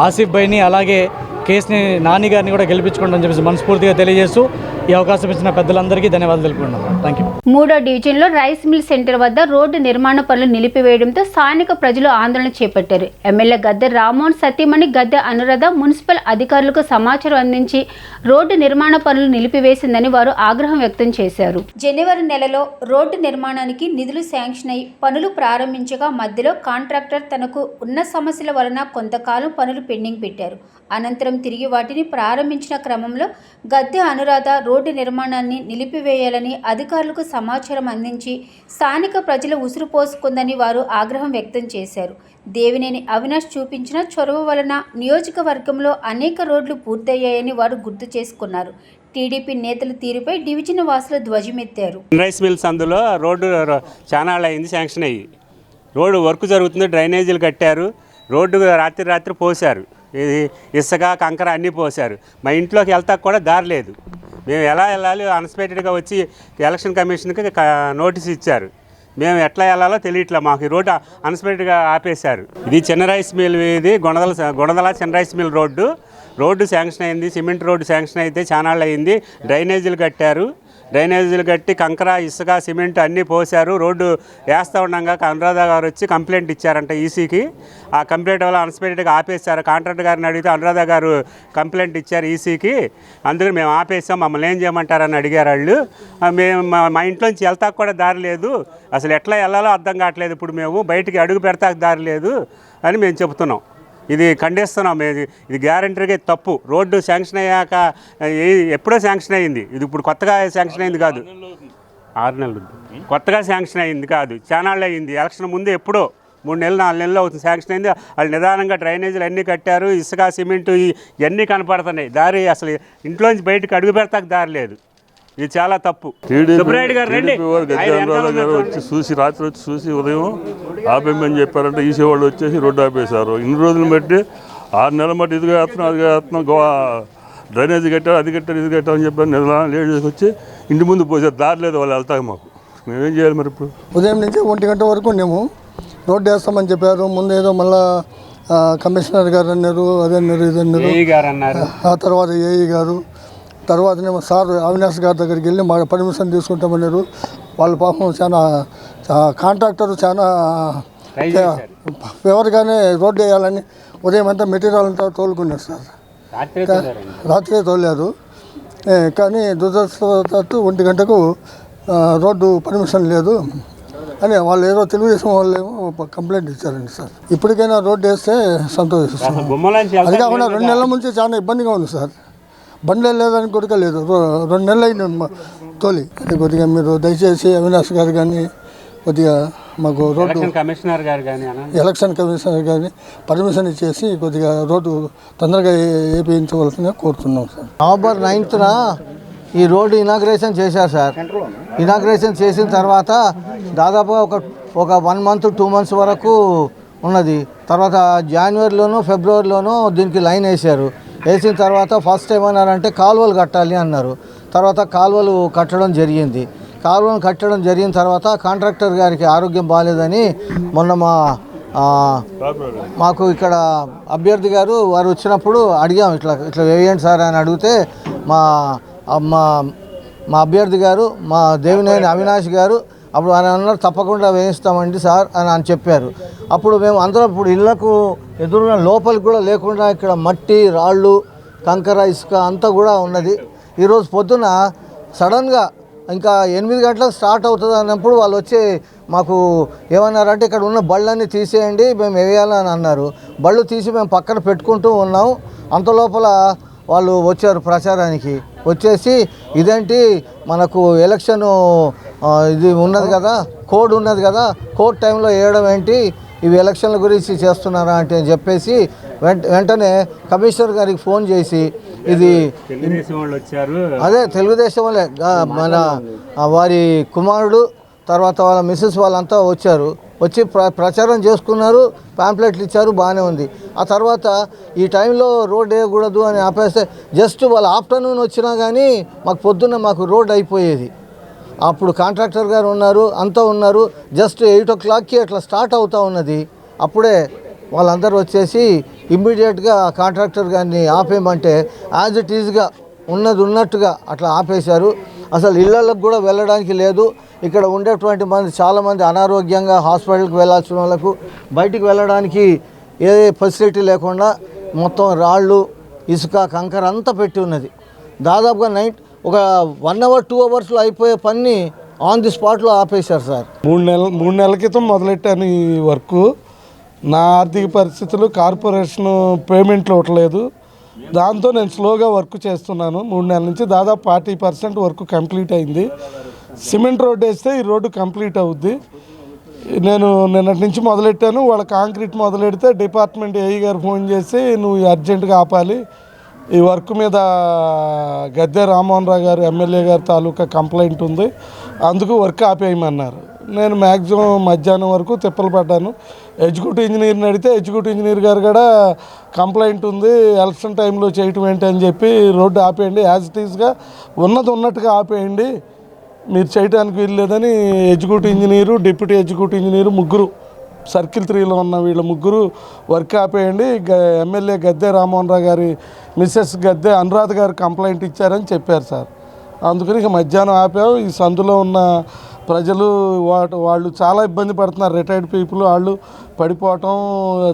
ఆసిఫ్ భాయ్ని అలాగే కేశినేని నాని గారిని కూడా గెలిపించుకుంటామని చెప్పేసి మనస్ఫూర్తిగా తెలియజేస్తూ ఈ అవకాశం ఇచ్చిన పెద్దలందరికీ ధన్యవాదాలు తెలుపుకుంటున్నాం. Thank you. 3వ డివిజన్లో రైస్ మిల్ సెంటర్ వద్ద రోడ్డు నిర్మాణ పనులు నిలిపివేయడంతో స్థానిక ప్రజలు ఆందోళన చేపట్టారు. ఎమ్మెల్యే గద్దె రామ్మోహన్ సతీమణి గద్దె అనురాధ మున్సిపల్ అధికారులకు సమాచారం అందించి రోడ్డు నిర్మాణ పనులు నిలిపివేసిందని వారు ఆగ్రహం వ్యక్తం చేశారు. జనవరి నెలలో రోడ్డు నిర్మాణానికి నిధులు శాంక్షన్ అయి పనులు ప్రారంభించగా మధ్యలో కాంట్రాక్టర్ తనకు ఉన్న సమస్యల వలన కొంతకాలం పనులు పెండింగ్ పెట్టారు. అనంతరం తిరిగి వాటిని ప్రారంభించిన క్రమంలో గద్దె అనురాధ రోడ్డు నిర్మాణాన్ని నిలిపివేయాలని అధికారులకు సమాచారం అందించి స్థానిక ప్రజలు ఉసురు పోసుకుందని వారు ఆగ్రహం వ్యక్తం చేశారు. దేవినేని అవినాష్ చూపించిన చొరవ వలన నియోజకవర్గంలో అనేక రోడ్లు పూర్తయ్యాయని వారు గుర్తు చేసుకున్నారు. టీడీపీ నేతల తీరుపై డివిజన్ వాసులు ధ్వజమెత్తారు. రైస్ మిల్స్ అందులో రోడ్డు చాలా అయింది, శాంక్షన్ అయ్యి రోడ్డు వర్క్ జరుగుతుంది, డ్రైనేజీలు కట్టారు, రోడ్డు రాత్రి పోశారు, ఇసుక కంకర అన్నీ పోశారు. మా ఇంట్లోకి వెళ్తా కూడా దారి లేదు. మేము ఎలా వెళ్ళాలి? అన్ఎక్స్పెక్టెడ్గా వచ్చి ఎలక్షన్ కమిషన్కి నోటీస్ ఇచ్చారు. మేము ఎట్లా వెళ్ళాలో తెలియట్లే. మాకు ఈ రోడ్డు అన్ఎక్స్పెక్టెడ్గా ఆపేశారు. ఇది చిన్న రైస్ మిల్, ఇది గుణదల చిన్న రైస్ మిల్ రోడ్డు శాంక్షన్ అయింది. సిమెంట్ రోడ్డు శాంక్షన్ అయితే చాలా అయింది. డ్రైనేజీలు కట్టి కంకర ఇసుక సిమెంట్ అన్నీ పోశారు. రోడ్డు వేస్తూ ఉండగా అనురాధ గారు వచ్చి కంప్లైంట్ ఇచ్చారంట ఈసీకి. ఆ కంప్లైంట్ వల్ల అన్ఎక్స్పెక్టెడ్గా ఆపేశారు. కాంట్రాక్టర్ గారిని అడిగితే అనురాధ గారు కంప్లైంట్ ఇచ్చారు ఈసీకి. అందుకని మేము ఆపేసాం, మమ్మల్ని ఏం చేయమంటారని అడిగారు వాళ్ళు. మేము మా ఇంట్లోంచి వెళ్తా కూడా దారి లేదు, అసలు ఎట్లా వెళ్ళాలో అర్థం కావట్లేదు. ఇప్పుడు మేము బయటికి అడుగు పెడతాక దారి లేదు అని మేము చెబుతున్నాం. ఇది ఖండిస్తున్నాం. ఇది గ్యారంటీగా తప్పు. రోడ్డు శాంక్షన్ అయ్యాక ఎప్పుడో శాంక్షన్ అయింది, ఇది ఇప్పుడు కొత్తగా శాంక్షన్ అయింది కాదు. 6 నెలలు కొత్తగా శాంక్షన్ అయింది కాదు, చాలా అయింది. ఎలక్షన్ ముందు ఎప్పుడో 3 నెలలు 4 నెలలు అవుతుంది శాంక్షన్ అయింది. వాళ్ళు నిదానంగా డ్రైనేజీలు అన్నీ కట్టారు, ఇసుక సిమెంటు ఇవన్నీ కనపడుతున్నాయి. దారి అసలు ఇంట్లోంచి బయటకు అడుగు పెడతాక దారి లేదు. ఇది చాలా తప్పు. సుబ్రాయుడు గారు రండి. చూసి రాత్రి వచ్చి చూసి ఉదయం ఆపేమని చెప్పారంటే ఈసీ వాళ్ళు వచ్చేసి రోడ్డు ఆపేశారు. ఇన్ని రోజులు బట్టి 6 నెలలు బట్టి ఇది వేస్తున్నాం డ్రైనేజ్ కట్టారు, అది కట్టారు, ఇది కట్టారు అని చెప్పారు. లేడీస్కి వచ్చి ఇంటి ముందు పోసారు, దారి లేదు వాళ్ళు వెళ్తాక. మాకు మేమేం చేయాలి మరి? ఇప్పుడు ఉదయం నుంచి 1 గంట వరకు మేము రోడ్డు వేస్తామని చెప్పారు. ముందు ఏదో మళ్ళా కమిషనర్ గారు అన్నారు, అదన్నారు, ఇదన్నారు. ఆ తర్వాత ఏఈ గారు, తర్వాతనేమో సార్ అవినాష్ గారి దగ్గరికి వెళ్ళి మా పర్మిషన్ తీసుకుంటామన్నారు. వాళ్ళ పాపం చాలా కాంట్రాక్టర్ చాలా ఫేవర్గానే రోడ్డు వేయాలని ఉదయం అంతా మెటీరియల్ అంతా తోలుకున్నారు సార్. రాత్రే తోలారు. కానీ దురదృష్టవశాత్తు 1 గంటకు రోడ్డు పర్మిషన్ లేదు అని వాళ్ళు ఏదో తెలుగుదేశం వాళ్ళు ఏమో కంప్లైంట్ ఇచ్చారండి సార్. ఇప్పటికైనా రోడ్డు వేస్తే సంతోషిస్తాం. అది కాకుండా 2 నెలల నుంచి చాలా ఇబ్బందిగా ఉంది సార్. బండ్లే లేదని కొడుక లేదు, 2 నెలలు అయింది తోలి. కొద్దిగా మీరు దయచేసి అవినాష్ గారు కానీ కొద్దిగా మాకు రోడ్డు ఎలక్షన్ కమిషనర్ గారిని పర్మిషన్ ఇచ్చేసి కొద్దిగా రోడ్డు తొందరగా వేయించవలసిందిగా కోరుతున్నాం సార్. నవంబర్ 9న ఈ రోడ్డు ఇనాగ్రేషన్ చేశారు సార్. ఇనాగ్రేషన్ చేసిన తర్వాత దాదాపుగా ఒక 1 మంత్ 2 మంత్స్ వరకు ఉన్నది. తర్వాత జనవరిలోనూ ఫిబ్రవరిలోనూ దీనికి లైన్ వేశారు. వేసిన తర్వాత ఫస్ట్ ఏమన్నారంటే కాలువలు కట్టాలి అన్నారు. తర్వాత కాలువలు కట్టడం జరిగింది. కాలువలు కట్టడం జరిగిన తర్వాత కాంట్రాక్టర్ గారికి ఆరోగ్యం బాగాలేదని మొన్న మాకు ఇక్కడ అభ్యర్థి గారు వారు వచ్చినప్పుడు అడిగాం, ఇట్లా వేయండి సార్ అని అడిగితే మా అభ్యర్థి గారు మా దేవినేని అవినాష్ గారు అప్పుడు ఆయన అన్నారు తప్పకుండా వేయిస్తామండి సార్ అని చెప్పారు. అప్పుడు మేము అందరం ఇప్పుడు ఇళ్లకు ఎదురుగా లోపలికి కూడా లేకుండా ఇక్కడ మట్టి రాళ్ళు కంకర ఇసుక అంతా కూడా ఉన్నది. ఈరోజు పొద్దున సడన్గా ఇంకా 8 గంటలకు స్టార్ట్ అవుతుంది అన్నప్పుడు వాళ్ళు వచ్చి మాకు ఏమన్నారంటే ఇక్కడ ఉన్న బళ్ళన్నీ తీసేయండి మేము వేయాలని అన్నారు. బళ్ళు తీసి మేము పక్కన పెట్టుకుంటూ ఉన్నాం. అంతలోపల వాళ్ళు వచ్చారు ప్రచారానికి. వచ్చేసి ఇదేంటి మనకు ఎలక్షను ఇది ఉన్నది కదా, కోడ్ ఉన్నది కదా, కోడ్ టైంలో వేయడం ఏంటి, ఇవి ఎలక్షన్ల గురించి చేస్తున్నారా అంటే అని చెప్పేసి వెంటనే కమిషనర్ గారికి ఫోన్ చేసి ఇది అదే తెలుగుదేశం వాళ్ళే మన వారి కుమారుడు తర్వాత వాళ్ళ మిస్సెస్ వాళ్ళంతా వచ్చారు. వచ్చి ప్రచారం చేసుకున్నారు, పాంప్లెట్లు ఇచ్చారు, బాగానే ఉంది. ఆ తర్వాత ఈ టైంలో రోడ్ వేయకూడదు అని ఆపేస్తే జస్ట్ వాళ్ళు ఆఫ్టర్నూన్ వచ్చినా కానీ మాకు పొద్దున్న మాకు రోడ్ అయిపోయేది. అప్పుడు కాంట్రాక్టర్ గారు ఉన్నారు, అంతా ఉన్నారు. జస్ట్ 8 o'clockకి అట్లా స్టార్ట్ అవుతూ ఉన్నది. అప్పుడే వాళ్ళందరూ వచ్చేసి ఇమ్మీడియట్గా కాంట్రాక్టర్ గారిని ఆపేయమంటే యాజ్ ఇట్ ఈజ్గా ఉన్నట్టుగా అట్లా ఆపేశారు. అసలు ఇళ్ళకు కూడా వెళ్ళడానికి లేదు. ఇక్కడ ఉండేటువంటి చాలామంది అనారోగ్యంగా హాస్పిటల్కి వెళ్ళాల్సిన వాళ్ళకు బయటికి వెళ్ళడానికి ఏ ఫెసిలిటీ లేకుండా మొత్తం రాళ్ళు, ఇసుక, కంకర అంతా పెట్టి ఉన్నది. దాదాపుగా ఒక 1 hour 2 hours అయిపోయే పని ఆన్ ది స్పాట్లో ఆపేశారు సార్. 3 నెలల క్రితం మొదలెట్టాను ఈ వర్క్. నా ఆర్థిక పరిస్థితులు కార్పొరేషన్ పేమెంట్లు ఇవ్వట్లేదు. దాంతో నేను స్లోగా వర్క్ చేస్తున్నాను. 3 నెలల నుంచి దాదాపు 40% వర్క్ కంప్లీట్ అయింది. సిమెంట్ రోడ్ వేస్తే ఈ రోడ్డు కంప్లీట్ అవుద్ది. నేను నిన్నటి నుంచి మొదలెట్టాను. వాళ్ళ కాంక్రీట్ మొదలెడితే డిపార్ట్మెంట్ ఏఈ గారు ఫోన్ చేసి నువ్వు అర్జెంటుగా ఆపాలి, ఈ వర్క్ మీద గద్దె రామ్మోహన్ రావు గారు ఎమ్మెల్యే గారి తాలూకా కంప్లైంట్ ఉంది, అందుకు వర్క్ ఆపేయమన్నారు. నేను మ్యాక్సిమం మధ్యాహ్నం వరకు తిప్పలు పడ్డాను. ఎగ్జిక్యూటివ్ ఇంజనీర్ని అడిగితే ఎగ్జిక్యూటివ్ ఇంజనీర్ గారు కూడా కంప్లైంట్ ఉంది, ఎలక్షన్ టైంలో చేయటం ఏంటి అని చెప్పి రోడ్డు ఆపేయండి, యాజ్ ఇట్ ఈస్గా ఉన్నట్టుగా ఆపేయండి, మీరు చేయడానికి వీల్లేదని executive engineer, deputy executive engineer ముగ్గురు, సర్కిల్ 3లో ఉన్న వీళ్ళ ముగ్గురు వర్క్ ఆపేయండి, ఎమ్మెల్యే గద్దె రామ్మోహన్ రావు గారి మిస్సెస్ గద్దె అనురాధ గారు కంప్లైంట్ ఇచ్చారని చెప్పారు సార్. అందుకని ఇక మధ్యాహ్నం ఆపాము. ఈ సందులో ఉన్న ప్రజలు వాళ్ళు చాలా ఇబ్బంది పడుతున్నారు. రిటైర్డ్ పీపుల్ వాళ్ళు పడిపోవటం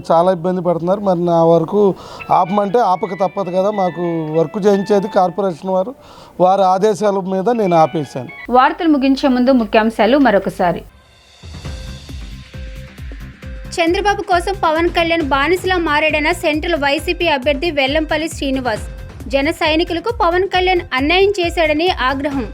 చాలా ఇబ్బంది పడుతున్నారు. మరి నా వరకు ఆపమంటే ఆపక తప్పదు కదా, మాకు వర్క్ చేయించేది కార్పొరేషన్ వారి ఆదేశాల మీద నేను ఆపేశాను. వార్తలు ముగించే ముందు ముఖ్యాంశాలు మరొకసారి. చంద్రబాబు కోసం పవన్ కళ్యాణ్ బానిసలా మారాడన్న సెంట్రల్ వైసీపీ అభ్యర్థి వెల్లంపల్లి శ్రీనివాస్. జన సైనికులకు పవన్ కళ్యాణ్ అన్యాయం చేశాడని ఆగ్రహం.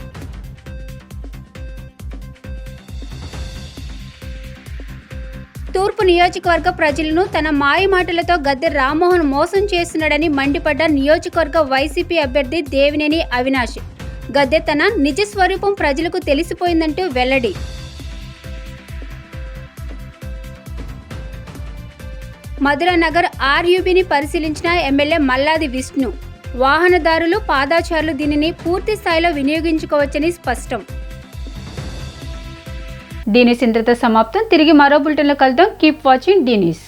తూర్పు నియోజకవర్గ ప్రజలను తన మాయమాటలతో గద్దె రామ్మోహన్ మోసం చేస్తున్నాడని మండిపడ్డ నియోజకవర్గ వైసీపీ అభ్యర్థి దేవినేని అవినాష్. గద్దె తన నిజ స్వరూపం ప్రజలకు తెలిసిపోయిందంటూ వెల్లడి. మధురానగర్ ఆర్యూబీని పరిశీలించిన ఎమ్మెల్యే మల్లాది విష్ణు. వాహనదారులు, పాదాచారులు దీనిని పూర్తి స్థాయిలో వినియోగించుకోవచ్చని స్పష్టం. డీ న్యూస్ ఇంతటితో సమాప్తం. తిరిగి మరో బులెటిన్లో కలుద్దాం. Keep watching the news.